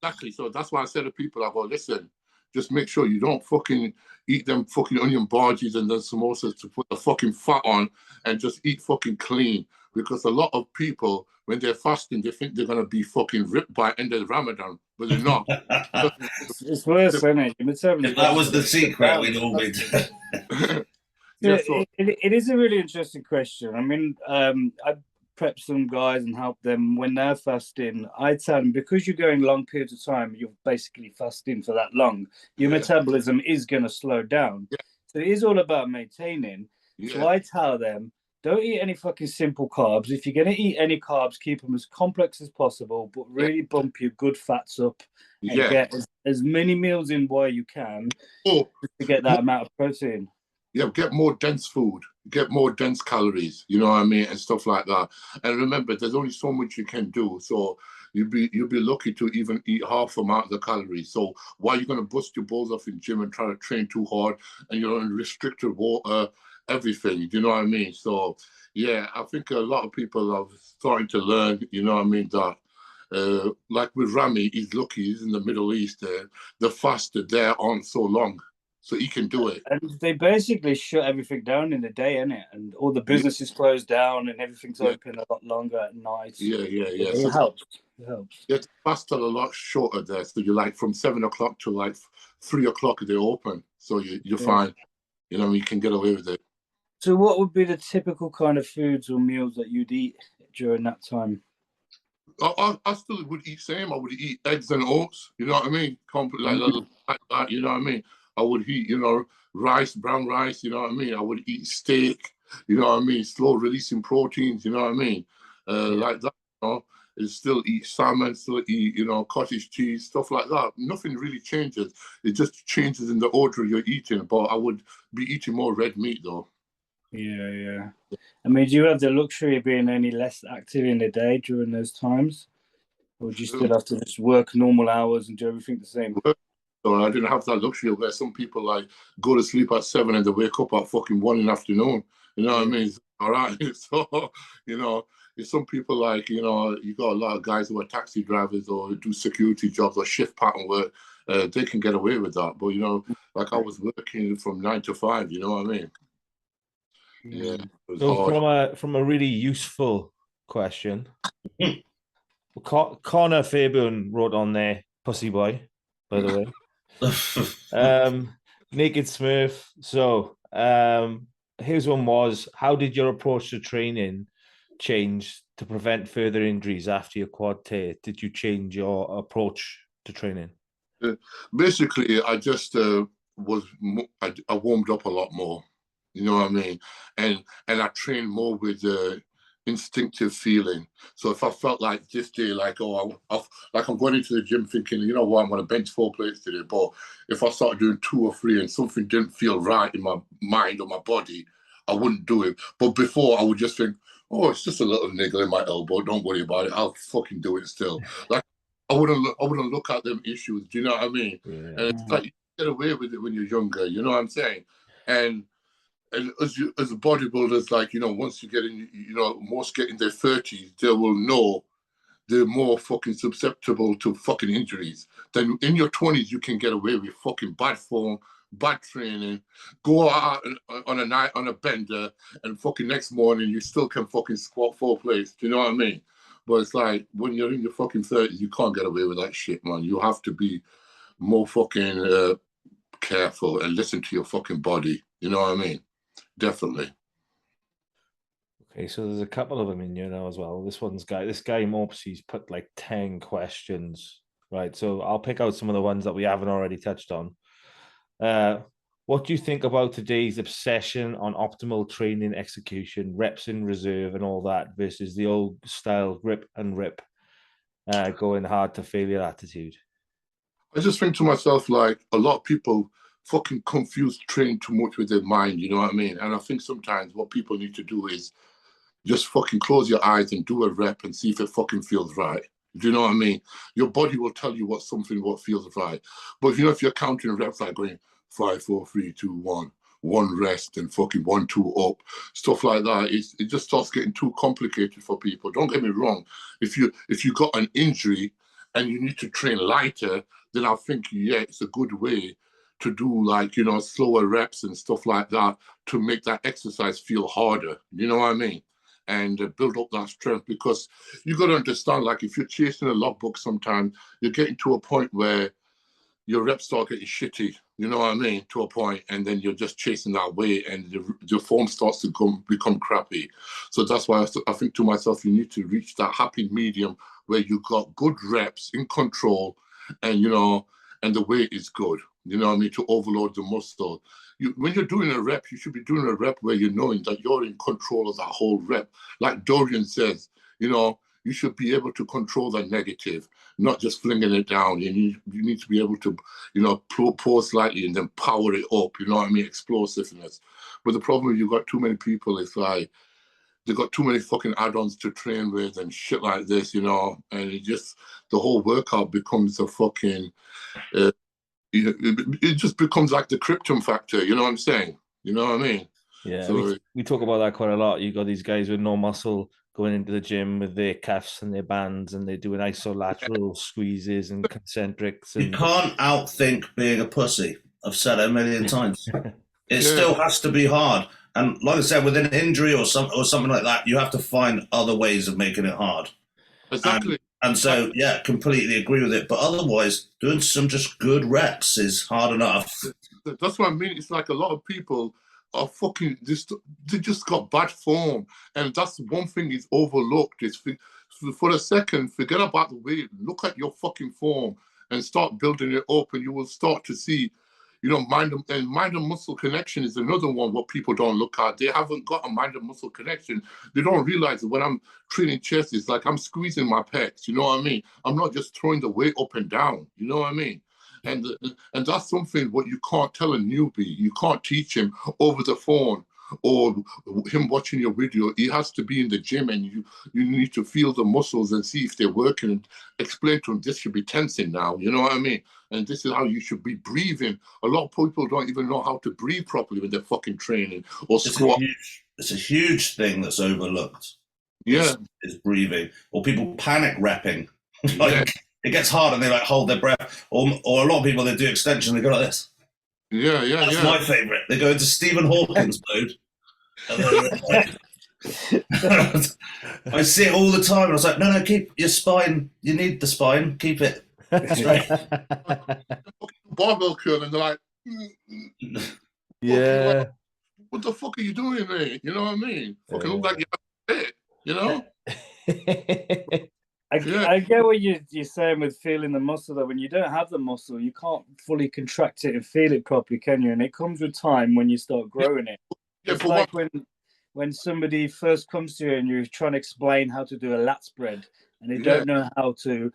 Speaker 4: Exactly. So that's why I said to people, I go, listen, just make sure you don't fucking eat them fucking onion bhajis and then samosas to put the fucking fat on, and just eat fucking clean. Because a lot of people, when they're fasting, they think they're going to be fucking ripped by end of Ramadan, but they're not.
Speaker 5: It's worse, isn't it?
Speaker 3: If that was the secret, we'd all be dead.
Speaker 5: It is a really interesting question. I mean, I prep some guys and help them when they're fasting. I tell them, because you're going long periods of time, you're basically fasting for that long, your metabolism is going to slow down. So it is all about maintaining.
Speaker 4: Yeah.
Speaker 5: So I tell them, don't eat any fucking simple carbs. If you're going to eat any carbs, keep them as complex as possible, but really bump your good fats up and get as many meals in while you can to get that amount of protein.
Speaker 4: Yeah, get more dense food, get more dense calories, you know what I mean, and stuff like that. And remember, there's only so much you can do. So you'll be lucky to even eat half amount of the calories. So why are you going to bust your balls off in gym and try to train too hard and you're on restricted water, everything, you know what I mean? So yeah, I think a lot of people are starting to learn, you know what I mean, that like with Rami, he's lucky, he's in the Middle East, the faster there aren't so long. So he can do it.
Speaker 5: And they basically shut everything down in the day, innit? And all the businesses closed down and everything's open a lot longer at night.
Speaker 4: Yeah.
Speaker 5: It
Speaker 4: So
Speaker 5: helps. It helps.
Speaker 4: it's faster, a lot shorter there. So you're like from 7 o'clock to like 3 o'clock they open. So you're fine. You know, you can get away with it.
Speaker 5: So what would be the typical kind of foods or meals that you'd eat during that time?
Speaker 4: I still would eat same. I would eat eggs and oats. You know what I mean? Like that. You know what I mean? I would eat, you know, rice, brown rice. You know what I mean? I would eat steak. You know what I mean? Slow releasing proteins. You know what I mean? Like that. You know, and still eat salmon. Still eat, you know, cottage cheese, stuff like that. Nothing really changes. It just changes in the order you're eating. But I would be eating more red meat though.
Speaker 5: Yeah. I mean, do you have the luxury of being any less active in the day during those times? Or do you still have to just work normal hours and do everything the same?
Speaker 4: So I didn't have that luxury where some people like go to sleep at 7 and they wake up at fucking 1 in the afternoon. You know what I mean? All right. So, you know, if some people like, you know, you got a lot of guys who are taxi drivers or do security jobs or shift pattern work, they can get away with that. But, you know, like I was working from 9 to 5, you know what I mean? Yeah.
Speaker 2: So from a really useful question, Connor Fabian wrote on there, pussy boy, by the way. Naked Smurf. So his one was, how did your approach to training change to prevent further injuries after your quad tear? Did you change your approach to training?
Speaker 4: Basically, I just I warmed up a lot more. You know what I mean? And I trained more with instinctive feeling. So if I felt like this day, like, like I'm going into the gym thinking, you know what, I'm going to bench 4 plates today. But if I started doing 2 or 3 and something didn't feel right in my mind or my body, I wouldn't do it. But before, I would just think, oh, it's just a little niggle in my elbow. Don't worry about it. I'll fucking do it still. Like I wouldn't look at them issues. Do you know what I mean? Yeah. And it's like you get away with it when you're younger. You know what I'm saying? And as a bodybuilder, it's like, you know, once you get in, you know, most get in their 30s, they will know they're more fucking susceptible to fucking injuries. Then in your 20s, you can get away with fucking bad form, bad training, go out on a night on a bender, and fucking next morning you still can fucking squat 4 plates. Do you know what I mean? But it's like when you're in your fucking 30s, you can't get away with that shit, man. You have to be more fucking careful and listen to your fucking body. You know what I mean? Definitely.
Speaker 2: Okay, so there's a couple of them in here now as well. This guy Mops, he's put like 10 questions, right? So I'll pick out some of the ones that we haven't already touched on. What do you think about today's obsession on optimal training execution, reps in reserve and all that versus the old style grip and rip, going hard to failure attitude?
Speaker 4: I just think to myself, like, a lot of people fucking confuse training too much with their mind, you know what I mean? And I think sometimes what people need to do is just fucking close your eyes and do a rep and see if it fucking feels right. Do you know what I mean? Your body will tell you what feels right. But you know, if you're counting reps like going 5, 4, 3, 2, 1, 1 rest and fucking 1, 2 up, stuff like that, it just starts getting too complicated for people. Don't get me wrong. If you got an injury and you need to train lighter, then I think, yeah, it's a good way to do, like, you know, slower reps and stuff like that to make that exercise feel harder. You know what I mean? And build up that strength, because you got to understand, like, if you're chasing a logbook sometimes, you're getting to a point where your reps start getting shitty, you know what I mean, to a point, and then you're just chasing that weight and the form starts to become crappy. So that's why I think to myself, you need to reach that happy medium where you got good reps in control and, you know, and the weight is good. You know what I mean? To overload the muscle. When you're doing a rep, you should be doing a rep where you're knowing that you're in control of that whole rep. Like Dorian says, you know, you should be able to control that negative, not just flinging it down. You need to be able to, you know, pour slightly and then power it up. You know what I mean? Explosiveness. But the problem is you've got too many people. It's like they've got too many fucking add-ons to train with and shit like this, you know. And it just, the whole workout becomes a fucking, it just becomes like the krypton factor. You know what I'm saying? You know what I mean?
Speaker 2: Yeah,
Speaker 4: So,
Speaker 2: we talk about that quite a lot. You got these guys with no muscle going into the gym with their calves and their bands, and they're doing isolateral squeezes and concentrics.
Speaker 3: You
Speaker 2: And
Speaker 3: can't outthink being a pussy. I've said it a million times. It still has to be hard. And like I said, with an injury or something like that, you have to find other ways of making it hard.
Speaker 4: exactly.
Speaker 3: And so, yeah, completely agree with it. But otherwise, doing some just good reps is hard enough.
Speaker 4: That's what I mean. It's like a lot of people are fucking they just got bad form, and that's one thing is overlooked. Is for a second, forget about the weight. Look at your fucking form and start building it up, and you will start to see, you know, mind and muscle connection is another one. What people don't look at, they haven't got a mind and muscle connection. They don't realize that when I'm training chest, it's like I'm squeezing my pecs. You know what I mean? I'm not just throwing the weight up and down. You know what I mean? And that's something what you can't tell a newbie. You can't teach him over the phone or him watching your video. He has to be in the gym, and you need to feel the muscles and see if they're working, and explain to him this should be tensing now. You know what I mean? And this is how you should be breathing. A lot of people don't even know how to breathe properly when they're fucking training or squat.
Speaker 3: It's a huge thing that's overlooked.
Speaker 4: Yeah,
Speaker 3: is breathing, or people panic repping. It gets hard and they like hold their breath, or a lot of people, they do extension, they go like this. That's my favorite. They go into Stephen Hawkins mode. I see it all the time. And I was like, no, keep your spine. You need the spine. Keep it straight.
Speaker 4: Barbell curl, and they're like,
Speaker 2: yeah.
Speaker 4: like, what the fuck are you doing, mate? You know what I mean? Fucking look like you're fit, you know?
Speaker 5: I get what you're saying with feeling the muscle, that when you don't have the muscle, you can't fully contract it and feel it properly, can you? And it comes with time when you start growing it. It's like when somebody first comes to you and you're trying to explain how to do a lat spread, and they don't know how to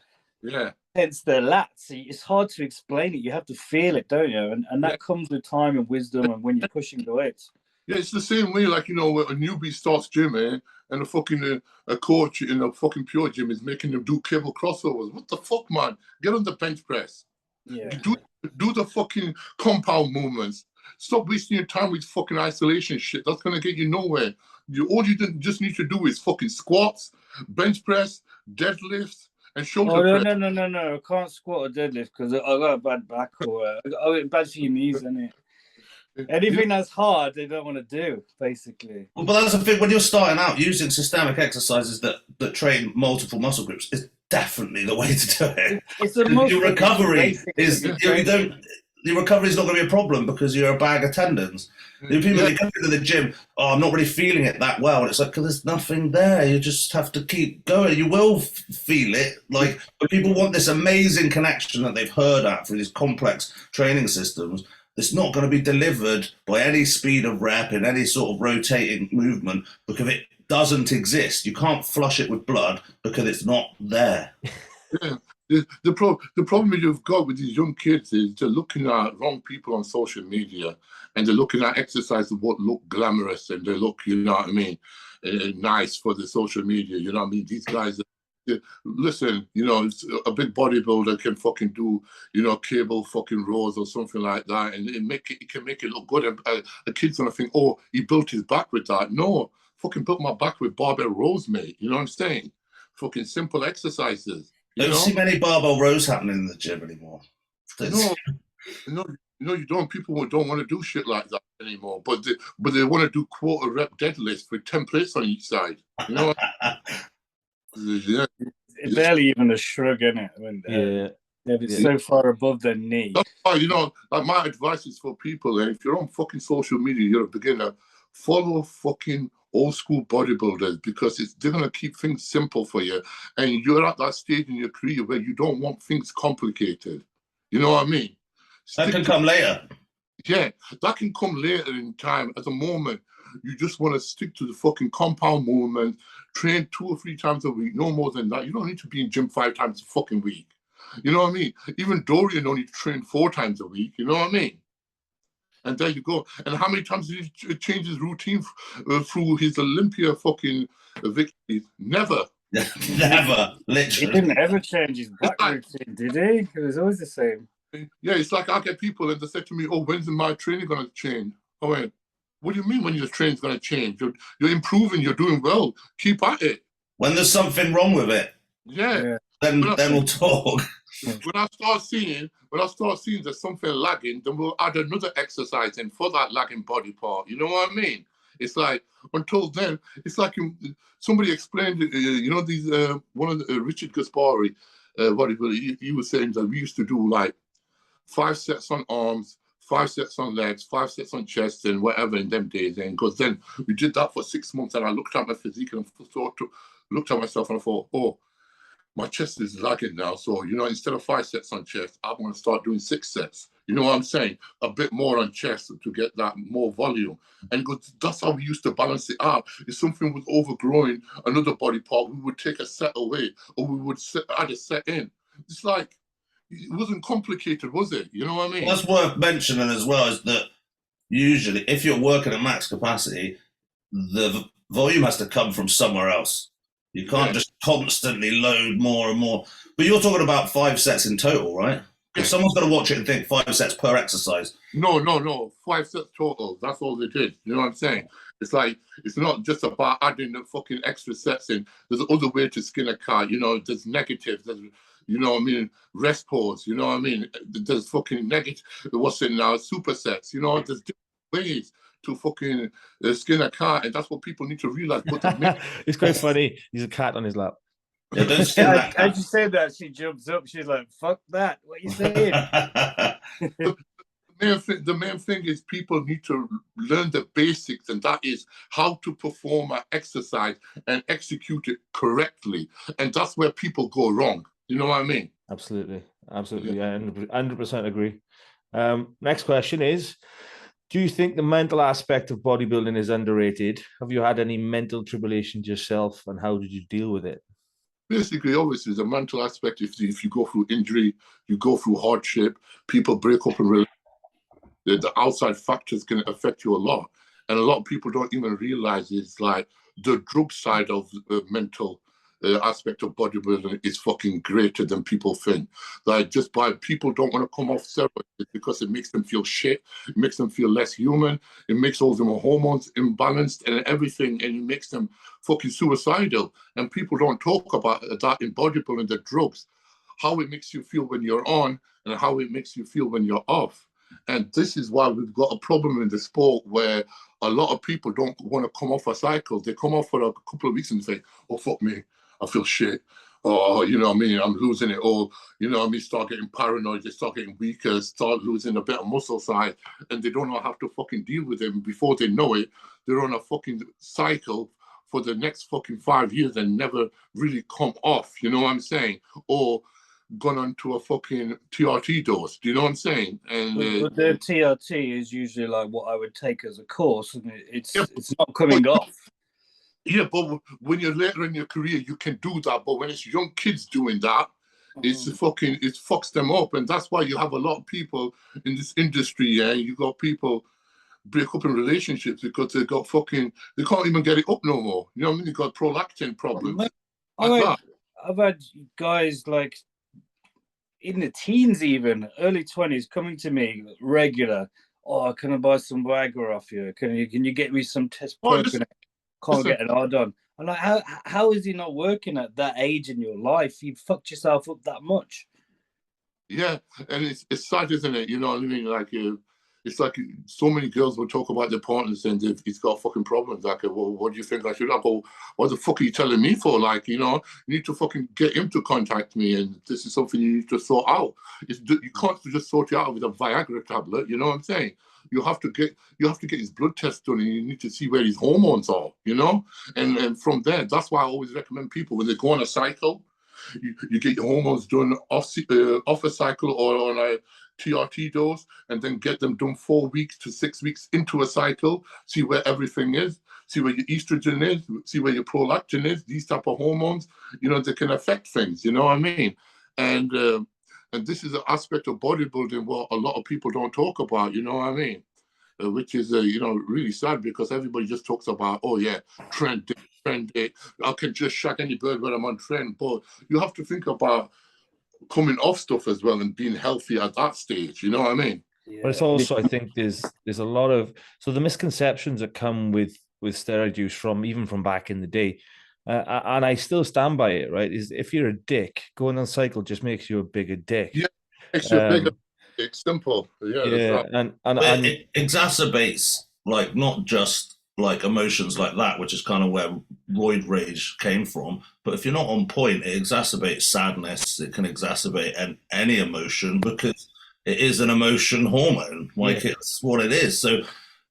Speaker 5: tense their lats. It's hard to explain it. You have to feel it, don't you? And that comes with time and wisdom, and when you're pushing the weights.
Speaker 4: Yeah, it's the same way, like, you know, when a newbie starts gymming and a fucking a coach in a fucking pure gym is making them do cable crossovers. What the fuck, man? Get on the bench press.
Speaker 5: Yeah.
Speaker 4: Do the fucking compound movements. Stop wasting your time with fucking isolation shit. That's gonna get you nowhere. All you just need to do is fucking squats, bench press, deadlifts, and shoulder press.
Speaker 5: No. I can't squat or deadlift because I got a bad back, or bad for your knees, isn't it? Anything that's hard, they don't want to do, basically.
Speaker 3: Well, but that's the thing. When you're starting out, using systemic exercises that train multiple muscle groups is definitely the way to do it. Your recovery is your recovery is not going to be a problem because you're a bag of tendons. The people that go into the gym, I'm not really feeling it that well, and it's like, because there's nothing there. You just have to keep going. You will feel it. Like, but people want this amazing connection that they've heard at through these complex training systems. It's not going to be delivered by any speed of rep in any sort of rotating movement because it doesn't exist. You can't flush it with blood because it's not there.
Speaker 4: Yeah. The problem you've got with these young kids is they're looking at wrong people on social media, and they're looking at exercises what look glamorous, and they look, you know what I mean, nice for the social media. You know what I mean? These guys, listen, you know, a big bodybuilder can fucking do, you know, cable fucking rows or something like that, and it can make it look good. And a kid's gonna think, oh, he built his back with that. No, fucking built my back with barbell rows, mate. You know what I'm saying? Fucking simple exercises.
Speaker 3: You don't see many barbell rows happening in the gym anymore.
Speaker 4: No, you don't. People don't want to do shit like that anymore. But they want to do quarter rep deadlifts with 10 plates on each side. You know?
Speaker 5: It's barely even a shrug, isn't it? When, it's so far above their knee.
Speaker 4: That's why, you know, like my advice is for people, and if you're on fucking social media, you're a beginner, follow fucking old school bodybuilders, because they're going to keep things simple for you. And you're at that stage in your career where you don't want things complicated. You know what I mean?
Speaker 3: That can come later.
Speaker 4: Yeah, that can come later in time. At the moment, you just want to stick to the fucking compound movement, train 2 or 3 times a week, no more than that. You don't need to be in gym 5 times a fucking week. You know what I mean? Even Dorian only trained 4 times a week. You know what I mean? And there you go. And how many times did he change his routine through his Olympia fucking victories? Never.
Speaker 3: Never, literally.
Speaker 5: He didn't ever change his back routine, did he? It was always the same.
Speaker 4: Yeah, it's like I get people and they say to me, "Oh, when's my training going to change?" I went, "What do you mean when your training's going to change? You're improving, you're doing well. Keep at it."
Speaker 3: When there's something wrong with it,
Speaker 4: Yeah.
Speaker 3: then we'll talk.
Speaker 4: When I start seeing there's something lagging, then we'll add another exercise in for that lagging body part. You know what I mean? It's like until then, it's like somebody explained it. You know, these one of the Richard Gaspari, he was saying that we used to do like 5 sets on arms, 5 sets on legs, 5 sets on chest, and whatever in them days. And because then we did that for 6 months, and I looked at my physique and looked at myself and I thought, oh, my chest is lagging now. So, you know, instead of 5 sets on chest, I'm going to start doing 6 sets. You know what I'm saying? A bit more on chest to get that more volume. And that's how we used to balance it out. If something was overgrowing another body part, we would take a set away or we would add a set in. It's like, it wasn't complicated, was it? You know what I mean?
Speaker 3: Well, that's worth mentioning as well, is that usually if you're working at max capacity, the volume has to come from somewhere else. You can't just constantly load more and more. But you're talking about 5 sets in total, right? If someone's going to watch it and think 5 sets per exercise.
Speaker 4: No. 5 sets total. That's all they did. You know what I'm saying? It's like, it's not just about adding the fucking extra sets in. There's other way to skin a cat. You know, there's negatives. There's, you know what I mean? Rest pause. You know what I mean? There's fucking negative. What's it now? Supersets. You know, there's different ways to fucking skin a cat, and that's what people need to realize. But
Speaker 2: it's quite funny. He's a cat on his lap.
Speaker 3: Yeah, don't skin that cat.
Speaker 5: As you said that, she jumps up. She's like, "Fuck that! What are you saying?"
Speaker 4: The main thing is people need to learn the basics, and that is how to perform an exercise and execute it correctly. And that's where people go wrong. You know what I mean?
Speaker 2: Absolutely. Yeah, 100% agree. Next question is, do you think the mental aspect of bodybuilding is underrated? Have you had any mental tribulations yourself, and how did you deal with it?
Speaker 4: Basically, obviously, the mental aspect, if you go through injury, you go through hardship, people break up and the outside factors can affect you a lot. And a lot of people don't even realize it's like the drug side of the mental aspect of bodybuilding is fucking greater than people think. Like, just by people don't want to come off steroids because it makes them feel shit, it makes them feel less human, it makes all their hormones imbalanced and everything, and it makes them fucking suicidal. And people don't talk about that in bodybuilding, the drugs, how it makes you feel when you're on and how it makes you feel when you're off. And this is why we've got a problem in the sport where a lot of people don't want to come off a cycle. They come off for a couple of weeks and say, oh, fuck me, I feel shit. Oh, you know what I mean? I'm losing it all. You know what I mean? Start getting paranoid. They start getting weaker, start losing a bit of muscle size, and they don't know how to fucking deal with it. And before they know it, they're on a fucking cycle for the next fucking 5 years and never really come off. You know what I'm saying? Or gone onto a fucking TRT dose. Do you know what I'm saying? And
Speaker 5: but the TRT is usually like what I would take as a course, and it's not coming off.
Speaker 4: Yeah, but when you're later in your career, you can do that. But when it's young kids doing that, it fucks them up. And that's why you have a lot of people in this industry, yeah, you got people break up in relationships because they can't even get it up no more. You know what I mean? They got prolactin problems.
Speaker 5: I've had guys like in the teens, even early 20s, coming to me regular. Oh, can I buy some Viagra off you? Can you get me some test protein? Can't get an hard on. I'm like, how is he not working at that age in your life? You fucked yourself up that much.
Speaker 4: Yeah, and it's sad, isn't it? You know what I mean? Like, it's like so many girls will talk about their partners and he's got fucking problems. Like, well, what do you think I should? I go, what the fuck are you telling me for? Like, you know, you need to fucking get him to contact me, and this is something you need to sort out. You can't just sort it out with a Viagra tablet. You know what I'm saying? You have to get his blood test done, and you need to see where his hormones are. You know, and from there, that's why I always recommend people when they go on a cycle, you get your hormones done off a cycle or on a TRT dose, and then get them done 4 weeks to 6 weeks into a cycle, see where everything is, see where your estrogen is, see where your prolactin is. These type of hormones, you know, they can affect things, you know what I mean? And this is an aspect of bodybuilding what a lot of people don't talk about, you know what I mean? Which is, you know, really sad, because everybody just talks about, oh yeah, trend, I can just shag any bird when I'm on trend. But you have to think about coming off stuff as well and being healthy at that stage, you know what I mean?
Speaker 5: Yeah.
Speaker 2: But it's also, I think there's a lot of, so the misconceptions that come with steroid use even from back in the day, and I still stand by it, right? Is if you're a dick, going on cycle just makes you a bigger dick.
Speaker 4: Yeah, makes you a bigger. It's simple. Yeah,
Speaker 2: yeah,
Speaker 4: that's
Speaker 2: and
Speaker 3: it exacerbates, like, not just like emotions like that, which is kind of where roid rage came from. But if you're not on point, it exacerbates sadness. It can exacerbate any emotion, because it is an emotion hormone. Like, it's what it is. So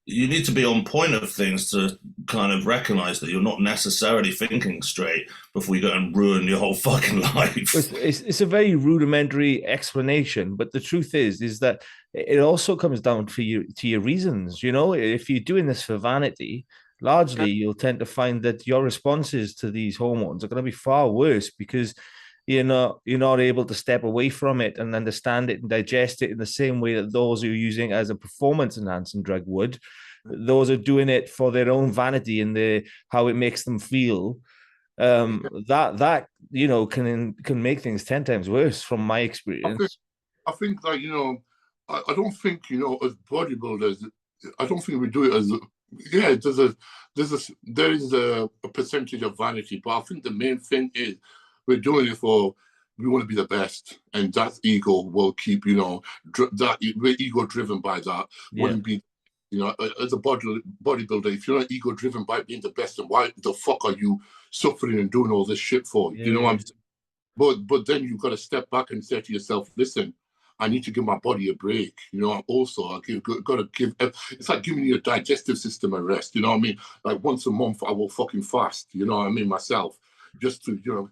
Speaker 3: you need to be on point of things to kind of recognize that you're not necessarily thinking straight before you go and ruin your whole fucking life.
Speaker 2: It's a very rudimentary explanation, but the truth is that it also comes down to your reasons. You know, if you're doing this for vanity, largely you'll tend to find that your responses to these hormones are going to be far worse, because you're not able to step away from it and understand it and digest it in the same way that those who are using it as a performance enhancing drug would. Those are doing it for their own vanity and how it makes them feel. That you know can make things 10 times worse from my experience.
Speaker 4: I think that, you know, I don't think, you know, as bodybuilders, I don't think we do it as there is a percentage of vanity, but I think the main thing is we're doing it for, we want to be the best, and that ego will keep, you know, that we're ego driven by that. Wouldn't be, you know, as a bodybuilder, if you're not ego driven by being the best, then why the fuck are you suffering and doing all this shit for? You know what I'm saying? But then you've got to step back and say to yourself, listen, I need to give my body a break. You know, also got to give. It's like giving your digestive system a rest. You know what I mean? Like once a month, I will fucking fast. You know what I mean? Myself, just to, you know,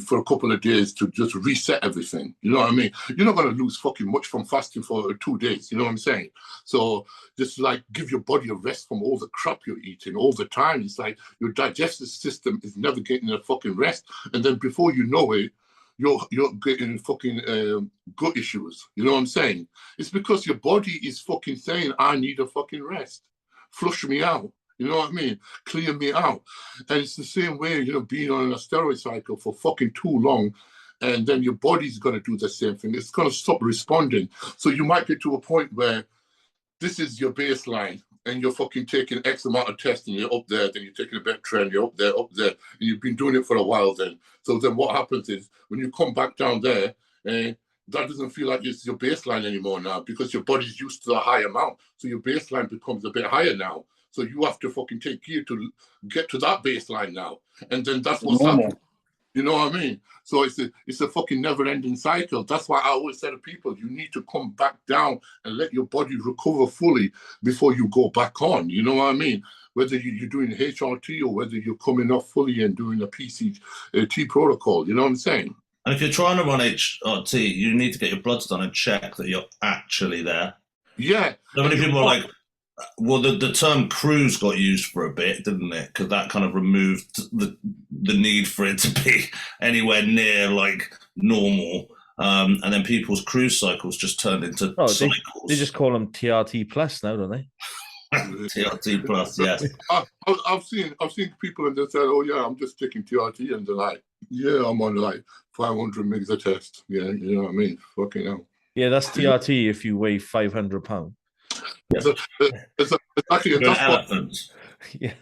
Speaker 4: for a couple of days to just reset everything. You know what I mean? You're not going to lose fucking much from fasting for 2 days. You know what I'm saying? So just like give your body a rest from all the crap you're eating all the time. It's like your digestive system is never getting a fucking rest. And then before you know it, you're getting fucking gut issues. You know what I'm saying? It's because your body is fucking saying, I need a fucking rest. Flush me out. You know what I mean? Clear me out. And it's the same way, you know, being on a steroid cycle for fucking too long, and then your body's going to do the same thing. It's going to stop responding. So you might get to a point where this is your baseline, and you're fucking taking X amount of tests, and you're up there, then you're taking a bit trend, you're up there, and you've been doing it for a while then. So then what happens is, when you come back down there, that doesn't feel like it's your baseline anymore now, because your body's used to a high amount. So your baseline becomes a bit higher now. So you have to fucking take gear to get to that baseline now. And then that's what's happening. You know what I mean? So it's a fucking never-ending cycle. That's why I always say to people, you need to come back down and let your body recover fully before you go back on. You know what I mean? Whether you're doing HRT or whether you're coming off fully and doing a PCT protocol. You know what I'm saying?
Speaker 3: And if you're trying to run HRT, you need to get your bloods done and check that you're actually there.
Speaker 4: Yeah.
Speaker 3: So many people are like, well, the term cruise got used for a bit, didn't it? Because that kind of removed the need for it to be anywhere near like normal. And then people's cruise cycles just turned into cycles.
Speaker 2: They just call them TRT plus now, don't they?
Speaker 3: TRT plus, yes.
Speaker 4: I've seen people and they said, "Oh yeah, I'm just taking TRT," and they're like, "Yeah, I'm on like 500 mgs a test." Yeah, you know what I mean? Fucking hell.
Speaker 2: Yeah, that's TRT if you weigh 500 pounds.
Speaker 4: Exactly, and
Speaker 2: yeah.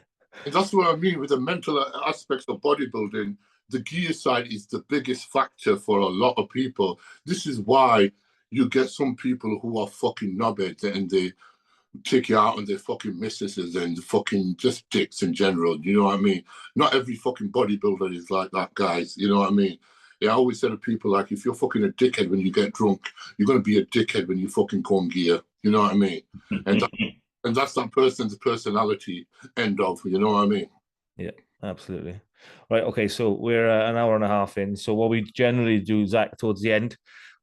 Speaker 4: And that's what I mean with the mental aspects of bodybuilding. The gear side is the biggest factor for a lot of people. This is why you get some people who are fucking knobheads and they take you out on their fucking mistresses and fucking just dicks in general. You know what I mean? Not every fucking bodybuilder is like that, guys. You know what I mean? Yeah, I always say to people, like, if you're fucking a dickhead when you get drunk, you're going to be a dickhead when you fucking go on gear. You know what I mean? And that's that person's personality, end of. You know what I mean?
Speaker 2: Yeah, absolutely. Right, okay, so we're an hour and a half in. So what we generally do, Zach, towards the end,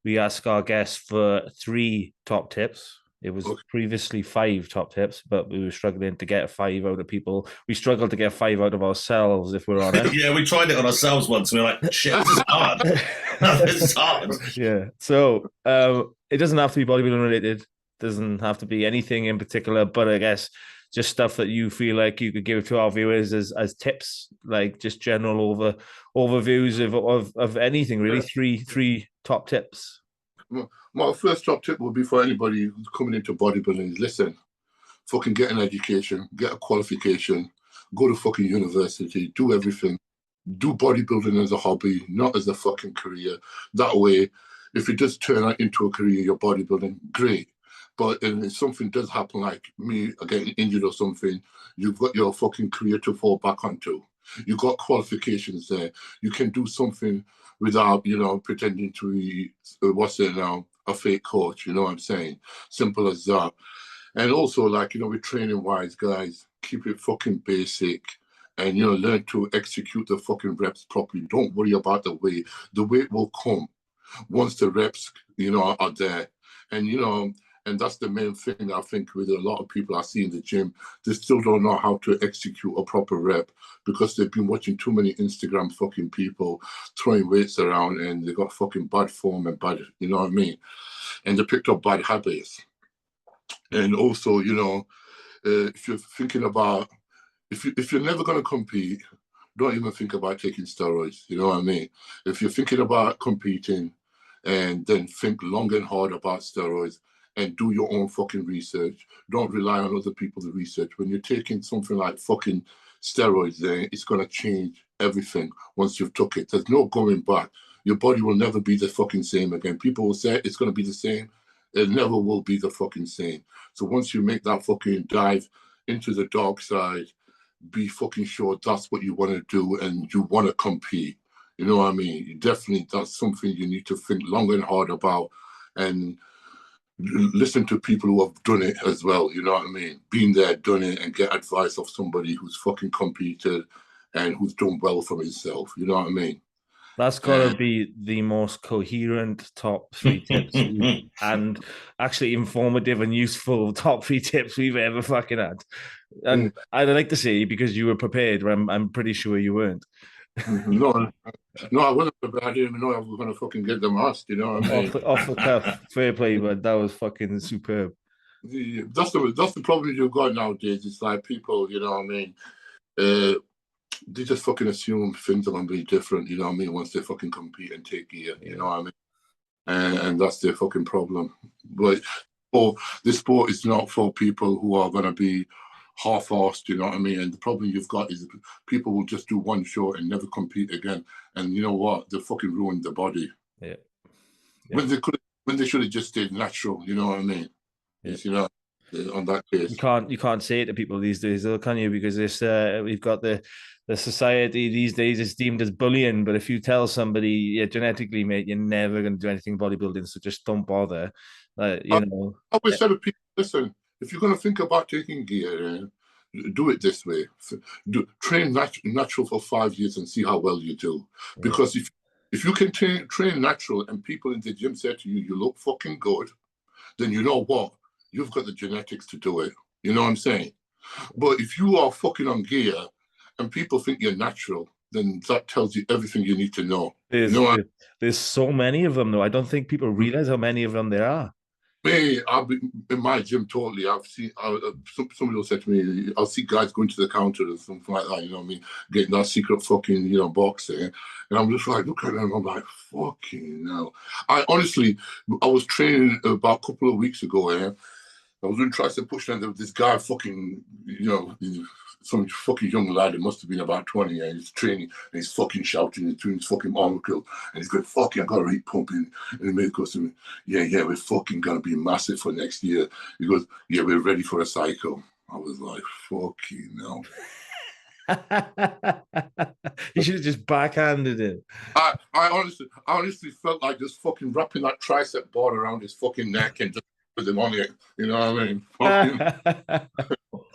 Speaker 2: we ask our guests for 3 top tips. It was previously 5 top tips, but we were struggling to get 5 out of people. We struggled to get 5 out of ourselves, if we're honest.
Speaker 3: Yeah, we tried it on ourselves once. We were like, shit, this is hard. This is hard.
Speaker 2: Yeah. So it doesn't have to be bodybuilding related. Doesn't have to be anything in particular, but I guess just stuff that you feel like you could give to our viewers as tips, like just general overviews of anything really. Three top tips.
Speaker 4: My first top tip would be for anybody who's coming into bodybuilding is listen, fucking get an education, get a qualification, go to fucking university, do everything. Do bodybuilding as a hobby, not as a fucking career. That way, if it does turn out into a career, your bodybuilding, great. But if something does happen, like me getting injured or something, you've got your fucking career to fall back onto. You've got qualifications there. You can do something without, pretending to be, a fake coach. You know what I'm saying? Simple as that. And also, with training-wise, guys, keep it fucking basic. And, learn to execute the fucking reps properly. Don't worry about the weight. The weight will come once the reps, are there. And that's the main thing I think with a lot of people I see in the gym. They still don't know how to execute a proper rep because they've been watching too many Instagram fucking people throwing weights around and they got fucking bad form and bad, you know what I mean? And they picked up bad habits. And also, if you're thinking about, if you're never going to compete, don't even think about taking steroids, you know what I mean? If you're thinking about competing, and then think long and hard about steroids, and do your own fucking research. Don't rely on other people's research. When you're taking something like fucking steroids, then it's going to change everything once you've took it. There's no going back. Your body will never be the fucking same again. People will say it's going to be the same. It never will be the fucking same. So once you make that fucking dive into the dark side, be fucking sure that's what you want to do and you want to compete. You know what I mean? Definitely, that's something you need to think long and hard about and listen to people who have done it as well, you know what I mean? Been there, done it, and get advice of somebody who's fucking competed and who's done well for himself, you know what I mean?
Speaker 2: That's got to be the most coherent top 3 tips and actually informative and useful top 3 tips we've ever fucking had. And I'd like to say, because you were prepared, I'm pretty sure you weren't.
Speaker 4: No, I wasn't prepared. I didn't even know I was going to fucking get them asked, you know what I mean?
Speaker 2: Off the cuff, fair play, but that was fucking superb.
Speaker 4: That's the problem you've got nowadays. It's like people, you know what I mean? They just fucking assume things are going to be different, you know what I mean, once they fucking compete and take gear, you know what I mean? And that's their fucking problem. But this sport is not for people who are going to be half-assed, you know what I mean? And the problem you've got is people will just do one show and never compete again. And you know what? They fucking ruined the body.
Speaker 2: Yeah.
Speaker 4: When they should have just stayed natural, you know what I mean? Yeah. You know, on that case.
Speaker 2: You can't say it to people these days, though, can you? Because this we've got the society these days is deemed as bullying. But if you tell somebody, yeah, genetically, mate, you're never going to do anything bodybuilding, so just don't bother. I
Speaker 4: always say to people, listen, if you're going to think about taking gear, do it this way. Train natural for 5 years and see how well you do. Because if you can train natural and people in the gym say to you, you look fucking good, then you know what? You've got the genetics to do it. You know what I'm saying? But if you are fucking on gear and people think you're natural, then that tells you everything you need to know.
Speaker 2: There's so many of them, though. I don't think people realize how many of them there are.
Speaker 4: Me, I've been in my gym totally. I've seen somebody will say to me, I'll see guys going to the counter or something like that, you know what I mean, getting that secret fucking, box there. And I'm just like, look at them, I'm like, fucking hell. I was training about a couple of weeks ago, I was doing tricep push and there was this guy fucking, some fucking young lad, it must have been about 20, and he's training, and he's fucking shouting, he's doing his fucking arm curl, and he's going, fucking, I gotta eat pumping. And the mate goes to me, yeah, we're fucking gonna be massive for next year. He goes, yeah, we're ready for a cycle. I was like, fucking hell.
Speaker 2: You should have just backhanded it.
Speaker 4: I honestly felt like just fucking wrapping that tricep bar around his fucking neck and just put him on it. You know what I mean?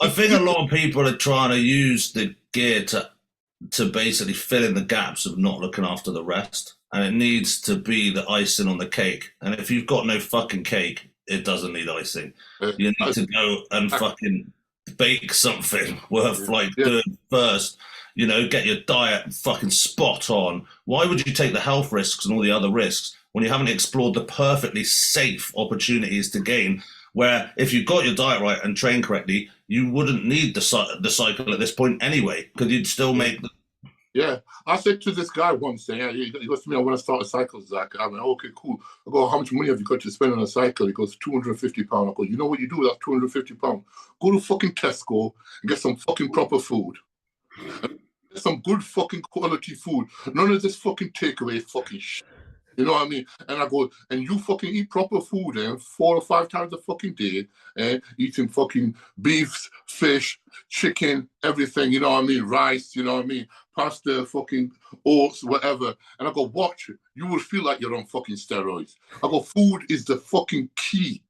Speaker 3: I think a lot of people are trying to use the gear to basically fill in the gaps of not looking after the rest. and it needs to be the icing on the cake. And if you've got no fucking cake, it doesn't need icing. You need to go and fucking bake something worth doing first. You know, get your diet fucking spot on. Why would you take the health risks and all the other risks when you haven't explored the perfectly safe opportunities to gain? Where if you got your diet right and trained correctly, you wouldn't need the cycle at this point anyway, because you'd still make the...
Speaker 4: Yeah, I said to this guy once, he goes to me, I want to start a cycle, Zach. I went, okay, cool. I go, how much money have you got to spend on a cycle? He goes, £250. I go, you know what you do with that £250? Go to fucking Tesco and get some fucking proper food. Get some good fucking quality food. None of this fucking takeaway fucking shit. You know what I mean? And I go, and you fucking eat proper food 4 or 5 times a fucking day, eating fucking beef, fish, chicken, everything, you know what I mean? Rice, you know what I mean? Pasta, fucking oats, whatever. And I go, watch, you will feel like you're on fucking steroids. I go, food is the fucking key.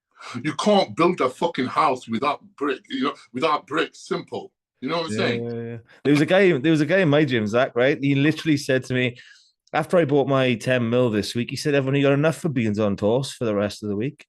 Speaker 4: You can't build a fucking house without brick, you know, without bricks, simple. You know what I'm saying?
Speaker 2: Yeah. There was a guy in my gym, Zach, right? He literally said to me, after I bought my 10 mil this week, he said, I've only got enough for beans on toast for the rest of the week.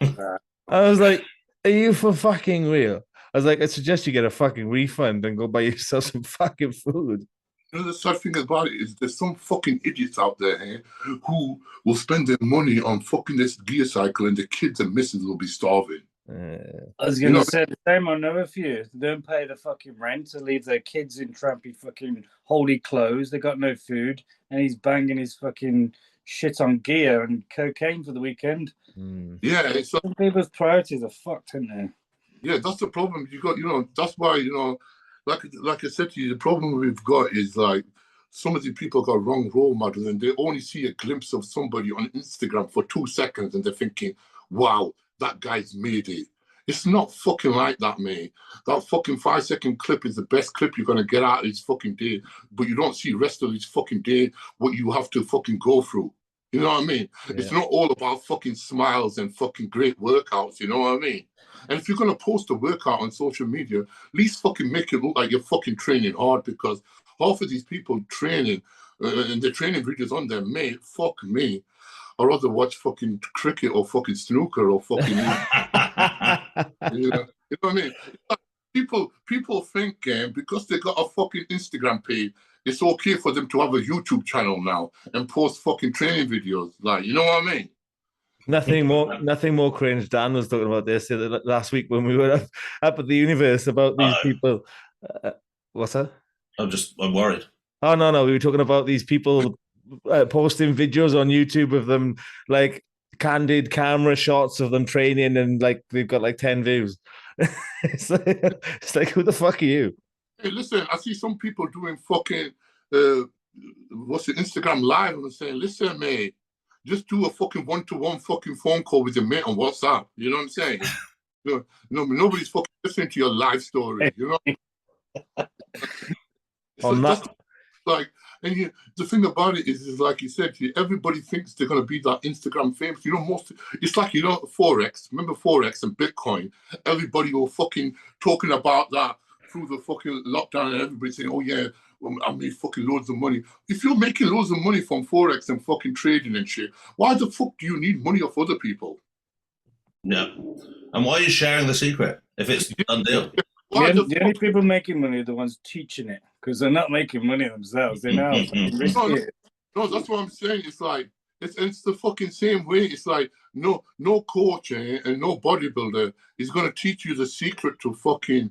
Speaker 2: I was like, are you for fucking real? I was like, I suggest you get a fucking refund and go buy yourself some fucking food.
Speaker 4: You know, the sad thing about it is there's some fucking idiots out there who will spend their money on fucking this gear cycle and the kids and missus will be starving.
Speaker 5: I was going to say the same on another few. They don't pay the fucking rent to leave their kids in trampy fucking holy clothes. They got no food, and he's banging his fucking shit on gear and cocaine for the weekend.
Speaker 4: Yeah,
Speaker 5: some people's priorities are fucked, aren't they?
Speaker 4: Yeah, that's the problem. You got, you know, that's why, you know, like I said to you, the problem we've got is like some of the people got wrong role models, and they only see a glimpse of somebody on Instagram for 2 seconds, and they're thinking, wow, that guy's made it. It's not fucking like that, mate. That fucking 5-second clip is the best clip you're gonna get out of his fucking day, but you don't see the rest of his fucking day, what you have to fucking go through. You know what I mean? Yeah. It's not all about fucking smiles and fucking great workouts, you know what I mean? And if you're gonna post a workout on social media, at least fucking make it look like you're fucking training hard, because half of these people training and the training videos on there, mate, fuck me. I'd rather watch fucking cricket or fucking snooker or fucking... you know what I mean? People think because they got a fucking Instagram page, it's okay for them to have a YouTube channel now and post fucking training videos. Like, you know what I mean?
Speaker 2: Nothing more cringe. Dan was talking about this last week when we were up at the universe about these people. What's that?
Speaker 3: I'm worried.
Speaker 2: Oh, no. We were talking about these people posting videos on YouTube of them, like candid camera shots of them training, and like they've got like 10 views. It's like, who the fuck are you?
Speaker 4: Hey, listen, I see some people doing fucking Instagram live and saying, listen, mate, just do a fucking 1-to-1 fucking phone call with your mate on WhatsApp. You know what I'm saying? Nobody's fucking listening to your life story. You know. And the thing about it is like you said, everybody thinks they're going to be that Instagram famous. You know, it's like, you know, Forex. Remember Forex and Bitcoin? Everybody were fucking talking about that through the fucking lockdown, and everybody saying, oh yeah, I made fucking loads of money. If you're making loads of money from Forex and fucking trading and shit, why the fuck do you need money off other people?
Speaker 3: Yeah. And why are you sharing the secret if it's done deal?
Speaker 5: The only people making money are the ones teaching it, because they're not making money themselves. They know.
Speaker 4: No, that's what I'm saying. It's like it's the fucking same way. It's like no coach and no bodybuilder is gonna teach you the secret to fucking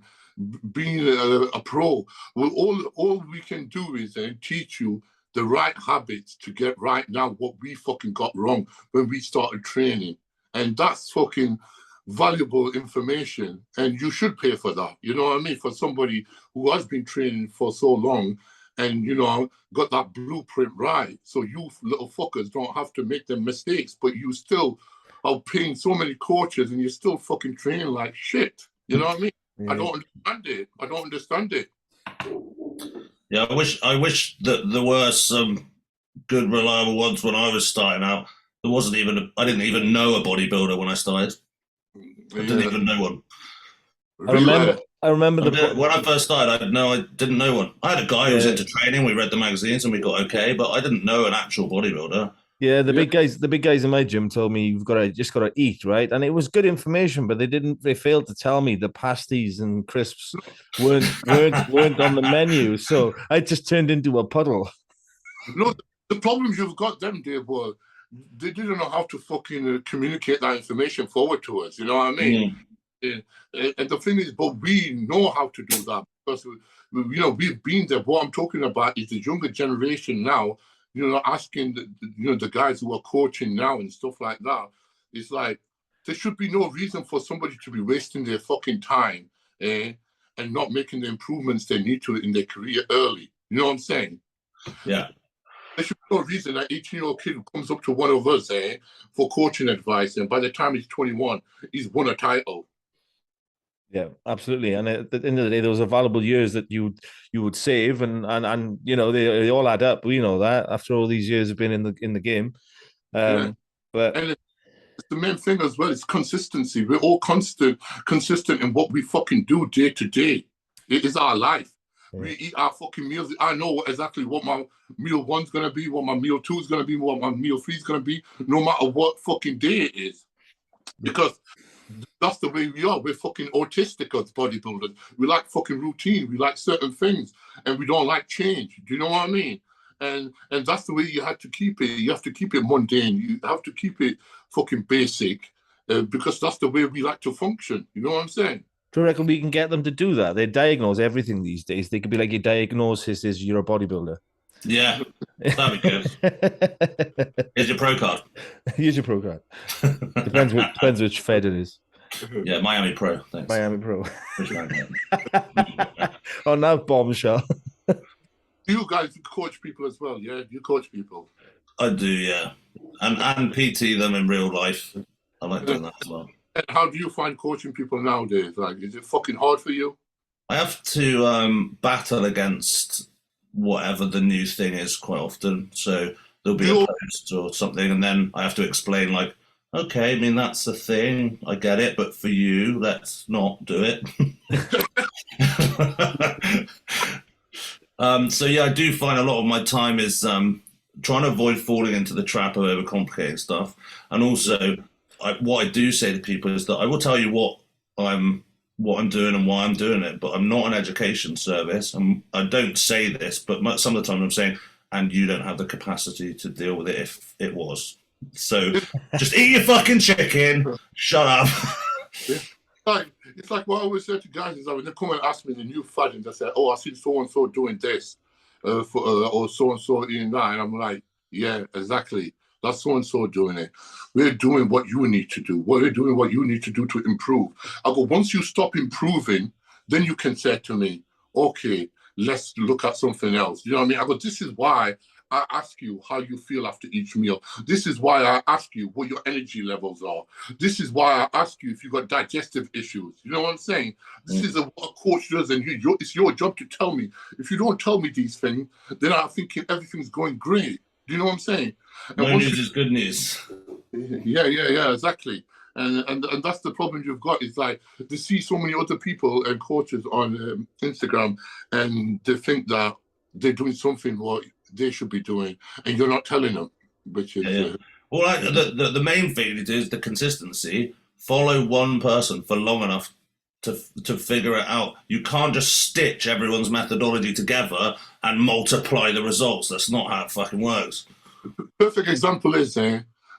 Speaker 4: being a pro. Well, all we can do is teach you the right habits to get right now what we fucking got wrong when we started training, and that's fucking valuable information, and you should pay for that. You know what I mean? For somebody who has been training for so long and, you know, got that blueprint right, so you little fuckers don't have to make them mistakes, but you still are paying so many coaches and you're still fucking training like shit. You know what I mean? Yeah. I don't understand it.
Speaker 3: Yeah, I wish that there were some good, reliable ones when I was starting out. I didn't even know a bodybuilder when I started. I didn't even know one.
Speaker 2: I I remember
Speaker 3: When I first started, I didn't know one. I had a guy who was
Speaker 2: Yeah.
Speaker 3: into training. We read the magazines and we got okay, but I didn't know an actual bodybuilder.
Speaker 2: Yeah, the big guys in my gym told me you've got to just got to eat, right? And it was good information, but they failed to tell me the pasties and crisps weren't on the menu. So I just turned into a puddle.
Speaker 4: No, the problems you've got them, Dave, were they didn't know how to fucking communicate that information forward to us. You know what I mean? And the thing is, but we know how to do that because we've been there. What I'm talking about is the younger generation now. Asking the guys who are coaching now and stuff like that. It's like there should be no reason for somebody to be wasting their fucking time, and not making the improvements they need to in their career early. You know what I'm saying?
Speaker 3: Yeah.
Speaker 4: There should be no reason that 18-year-old kid who comes up to one of us for coaching advice, and by the time he's 21, he's won a title.
Speaker 2: Yeah, absolutely. And at the end of the day, those are valuable years that you would save, and they all add up. We know that after all these years of being in the game. But
Speaker 4: and it's the main thing as well. It's consistency. We're all consistent in what we fucking do day to day. It is our life. Yeah. We eat our fucking meals. I know exactly what my meal 1's gonna be, what my meal 2's gonna be, what my meal 3's gonna be, no matter what fucking day it is, because that's the way we are. We're fucking autistic as bodybuilders. We like fucking routine. We like certain things, and we don't like change. Do you know what I mean? And that's the way you have to keep it. You have to keep it mundane. You have to keep it fucking basic, because that's the way we like to function. You know what I'm saying?
Speaker 2: Do you reckon we can get them to do that? They diagnose everything these days. They could be like, your diagnosis is you're a bodybuilder.
Speaker 3: Yeah, that'd be good. Here's your pro card.
Speaker 2: Here's your pro card. Depends which Fed it is.
Speaker 3: Yeah, Miami Pro. Thanks.
Speaker 2: Miami Pro. Oh, now bombshell.
Speaker 4: You guys coach people as well, yeah? You coach people.
Speaker 3: I do, yeah, and PT them in real life. I like doing that as well.
Speaker 4: And how do you find coaching people nowadays? Like, is it fucking hard for you?
Speaker 3: I have to battle against whatever the new thing is quite often. So there'll be a post or something, and then I have to explain, like, okay, I mean, that's a thing, I get it, but for you, let's not do it. So yeah, I do find a lot of my time is trying to avoid falling into the trap of overcomplicating stuff. And also, what I do say to people is that I will tell you what I'm doing and why I'm doing it, but I'm not an education service. I don't say this, but some of the time I'm saying, and you don't have the capacity to deal with it if it was. So just eat your fucking chicken, shut up.
Speaker 4: It's like what I always say to guys is that when they come and ask me the new fad and they say, oh, I see so-and-so doing this, or so-and-so doing that, and I'm like, yeah, exactly. That's so-and-so doing it. We're doing what you need to do. We're doing what you need to do to improve. I go, once you stop improving, then you can say to me, okay, let's look at something else. You know what I mean? I go, this is why I ask you how you feel after each meal. This is why I ask you what your energy levels are. This is why I ask you if you've got digestive issues. You know what I'm saying? This is what a coach does, and it's your job to tell me. If you don't tell me these things, then I'm thinking everything's going great. Do you know what I'm saying?
Speaker 3: No news is good news.
Speaker 4: Yeah, exactly. And that's the problem you've got. Is like to see so many other people and coaches on Instagram, and they think that they're doing something what they should be doing, and you're not telling them, which is
Speaker 3: well, the main thing is the consistency. Follow one person for long enough to figure it out. You can't just stitch everyone's methodology together and multiply the results. That's not how it fucking works.
Speaker 4: Perfect example is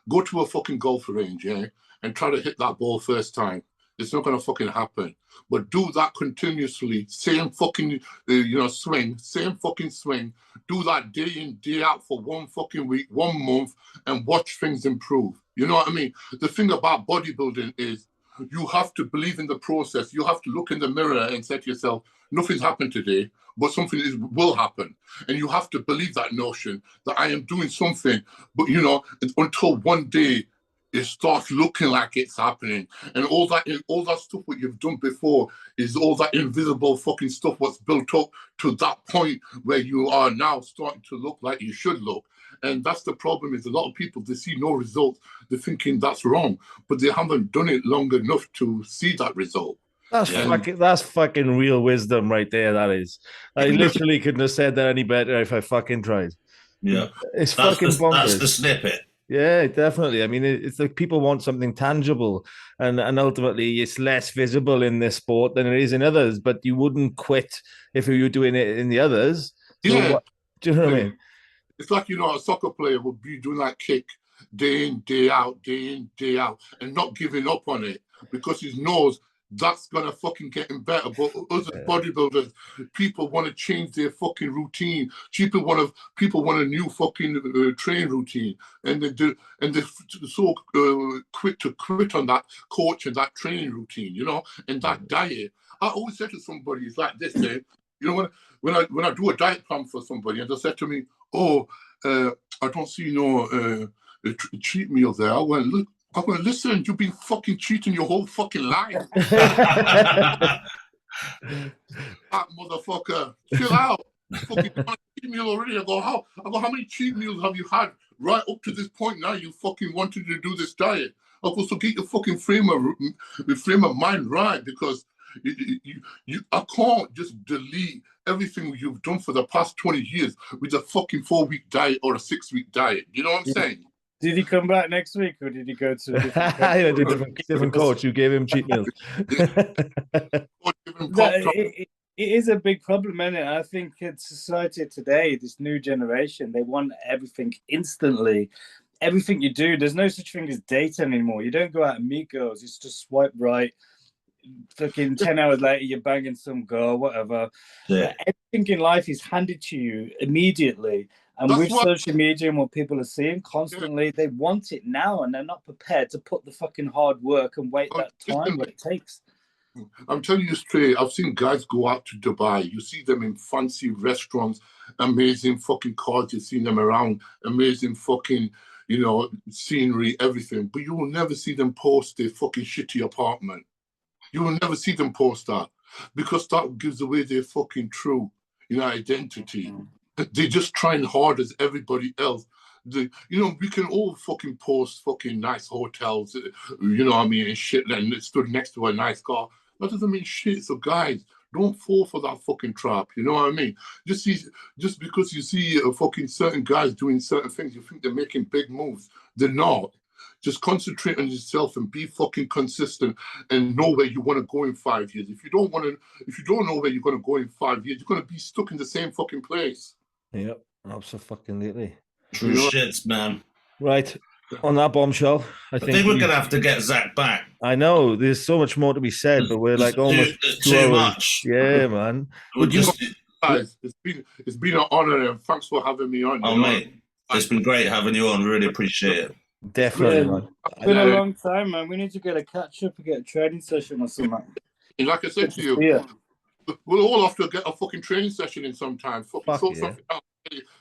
Speaker 4: go to a fucking golf range, and try to hit that ball first time. It's not gonna fucking happen. But do that continuously, same fucking swing, same fucking swing. Do that day in, day out for 1 fucking week, 1 month, and watch things improve. You know what I mean? The thing about bodybuilding is you have to believe in the process. You have to look in the mirror and say to yourself, nothing's happened today, but something will happen. And you have to believe that notion that I am doing something, but until one day it starts looking like it's happening. And all that stuff what you've done before is all that invisible fucking stuff what's built up to that point where you are now starting to look like you should look. And that's the problem, is a lot of people, they see no results. They're thinking that's wrong, but they haven't done it long enough to see that result.
Speaker 2: That's fucking real wisdom right there. That is. I literally couldn't have said that any better if I fucking tried.
Speaker 3: Yeah,
Speaker 2: It's fucking bonkers.
Speaker 3: That's the snippet.
Speaker 2: Yeah, definitely. I mean, it's like people want something tangible, and ultimately, it's less visible in this sport than it is in others. But you wouldn't quit if you were doing it in the others. So
Speaker 4: Yeah.
Speaker 2: Do you know what I mean?
Speaker 4: It's like, a soccer player would be doing that kick day in, day out, and not giving up on it because he knows that's gonna fucking get him better. But us as bodybuilders, people want to change their fucking routine. People want a new fucking training routine, and they're so quick to quit on that coach and that training routine, and that diet. I always say to somebody, it's like this, Dave. When I do a diet plan for somebody, and they say to me, "Oh, I don't see no cheat meal there." I went, listen, you've been fucking cheating your whole fucking life. That motherfucker, chill out. Fucking cheat meal already. I go, how many cheat meals have you had right up to this point now? You fucking wanted to do this diet. I go, so get your fucking frame of mind right, because I can't just delete everything you've done for the past 20 years with a fucking 4-week diet or a 6-week diet. You know what I'm saying?
Speaker 5: Did he come back next week, or did he go to
Speaker 2: a different coach who gave him cheat meals?
Speaker 5: It is a big problem, isn't it? I think in society today, this new generation, they want everything instantly. Everything you do, there's no such thing as date anymore. You don't go out and meet girls. It's just swipe right. Fucking 10 hours later, you're banging some girl, whatever.
Speaker 3: Yeah.
Speaker 5: Everything in life is handed to you immediately. And with social media and what people are seeing constantly, they want it now, and they're not prepared to put the fucking hard work and wait that time what it takes.
Speaker 4: I'm telling you straight, I've seen guys go out to Dubai. You see them in fancy restaurants, amazing fucking cars. You've seen them around, amazing fucking, scenery, everything. But you will never see them post their fucking shitty apartment. You will never see them post that, because that gives away their fucking true, identity. They're just trying hard as everybody else. We can all fucking post fucking nice hotels, and shit, and it stood next to a nice car. That doesn't mean shit. So guys, don't fall for that fucking trap. You know what I mean? Just because you see fucking certain guys doing certain things, you think they're making big moves. They're not. Just concentrate on yourself and be fucking consistent and know where you want to go in 5 years. If you don't know where you're going to go in 5 years, you're going to be stuck in the same fucking place.
Speaker 2: Yep, absolutely.
Speaker 3: True shits, man.
Speaker 2: Right. On that bombshell, I think
Speaker 3: we're gonna have to get ZAK back.
Speaker 2: I know there's so much more to be said, but we're like almost
Speaker 3: too much.
Speaker 2: Yeah, man.
Speaker 4: Guys, it's been an honor, and thanks for having me on.
Speaker 3: Oh, mate, it's been great having you on. Really appreciate it.
Speaker 2: Definitely, man.
Speaker 5: It's been a long time, man. We need to get a catch up and get a training session or something.
Speaker 4: And like I said to you, we'll all have to get a fucking training session in sometime. Fucking sort something out.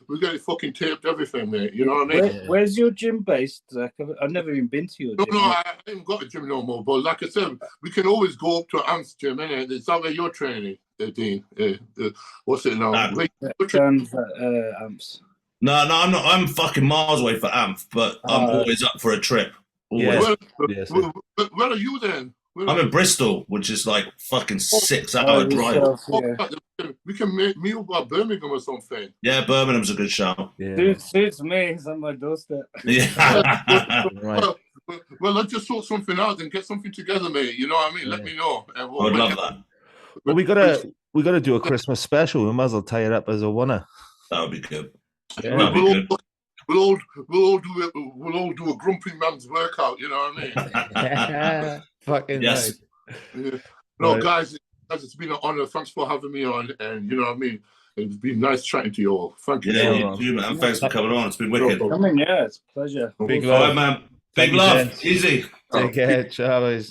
Speaker 4: We get it fucking taped, everything, mate. You know what I mean?
Speaker 5: Where's your gym based, Zach? I've never even been to your gym.
Speaker 4: No, I haven't got a gym no more. But like I said, we can always go up to Amps gym, innit? Is that where you're training, Dean? What's it now?
Speaker 5: Amps.
Speaker 3: No, I'm not. I'm fucking miles away for Amp, but I'm always up for a trip.
Speaker 2: Always.
Speaker 4: Where are you then?
Speaker 3: I'm in Bristol, which is like fucking 6-hour drive.
Speaker 4: We can meet up at Birmingham or something.
Speaker 3: Yeah, Birmingham's a good show.
Speaker 5: Yeah. Suits me. It's on my doorstep.
Speaker 3: Yeah.
Speaker 4: Well, let's just sort something out and get something together, mate. You know what I mean? Let me know.
Speaker 3: I'd love that.
Speaker 2: Well, we gotta do a Christmas special. We might as well tie it up as a winner.
Speaker 3: That would be good.
Speaker 4: Yeah. We'll all do a grumpy man's workout. You know what I mean?
Speaker 2: Fucking
Speaker 3: yes.
Speaker 4: Yeah. No, guys, it's been an honor. Thanks for having me on, and you know what I mean. It's been nice chatting to you all. Thank you.
Speaker 3: Yeah, you too, man. Thanks for coming on. It's been wicked.
Speaker 5: I mean, yeah, it's a pleasure.
Speaker 2: Big love,
Speaker 3: man. Big love. Easy.
Speaker 2: Take care, Charlie.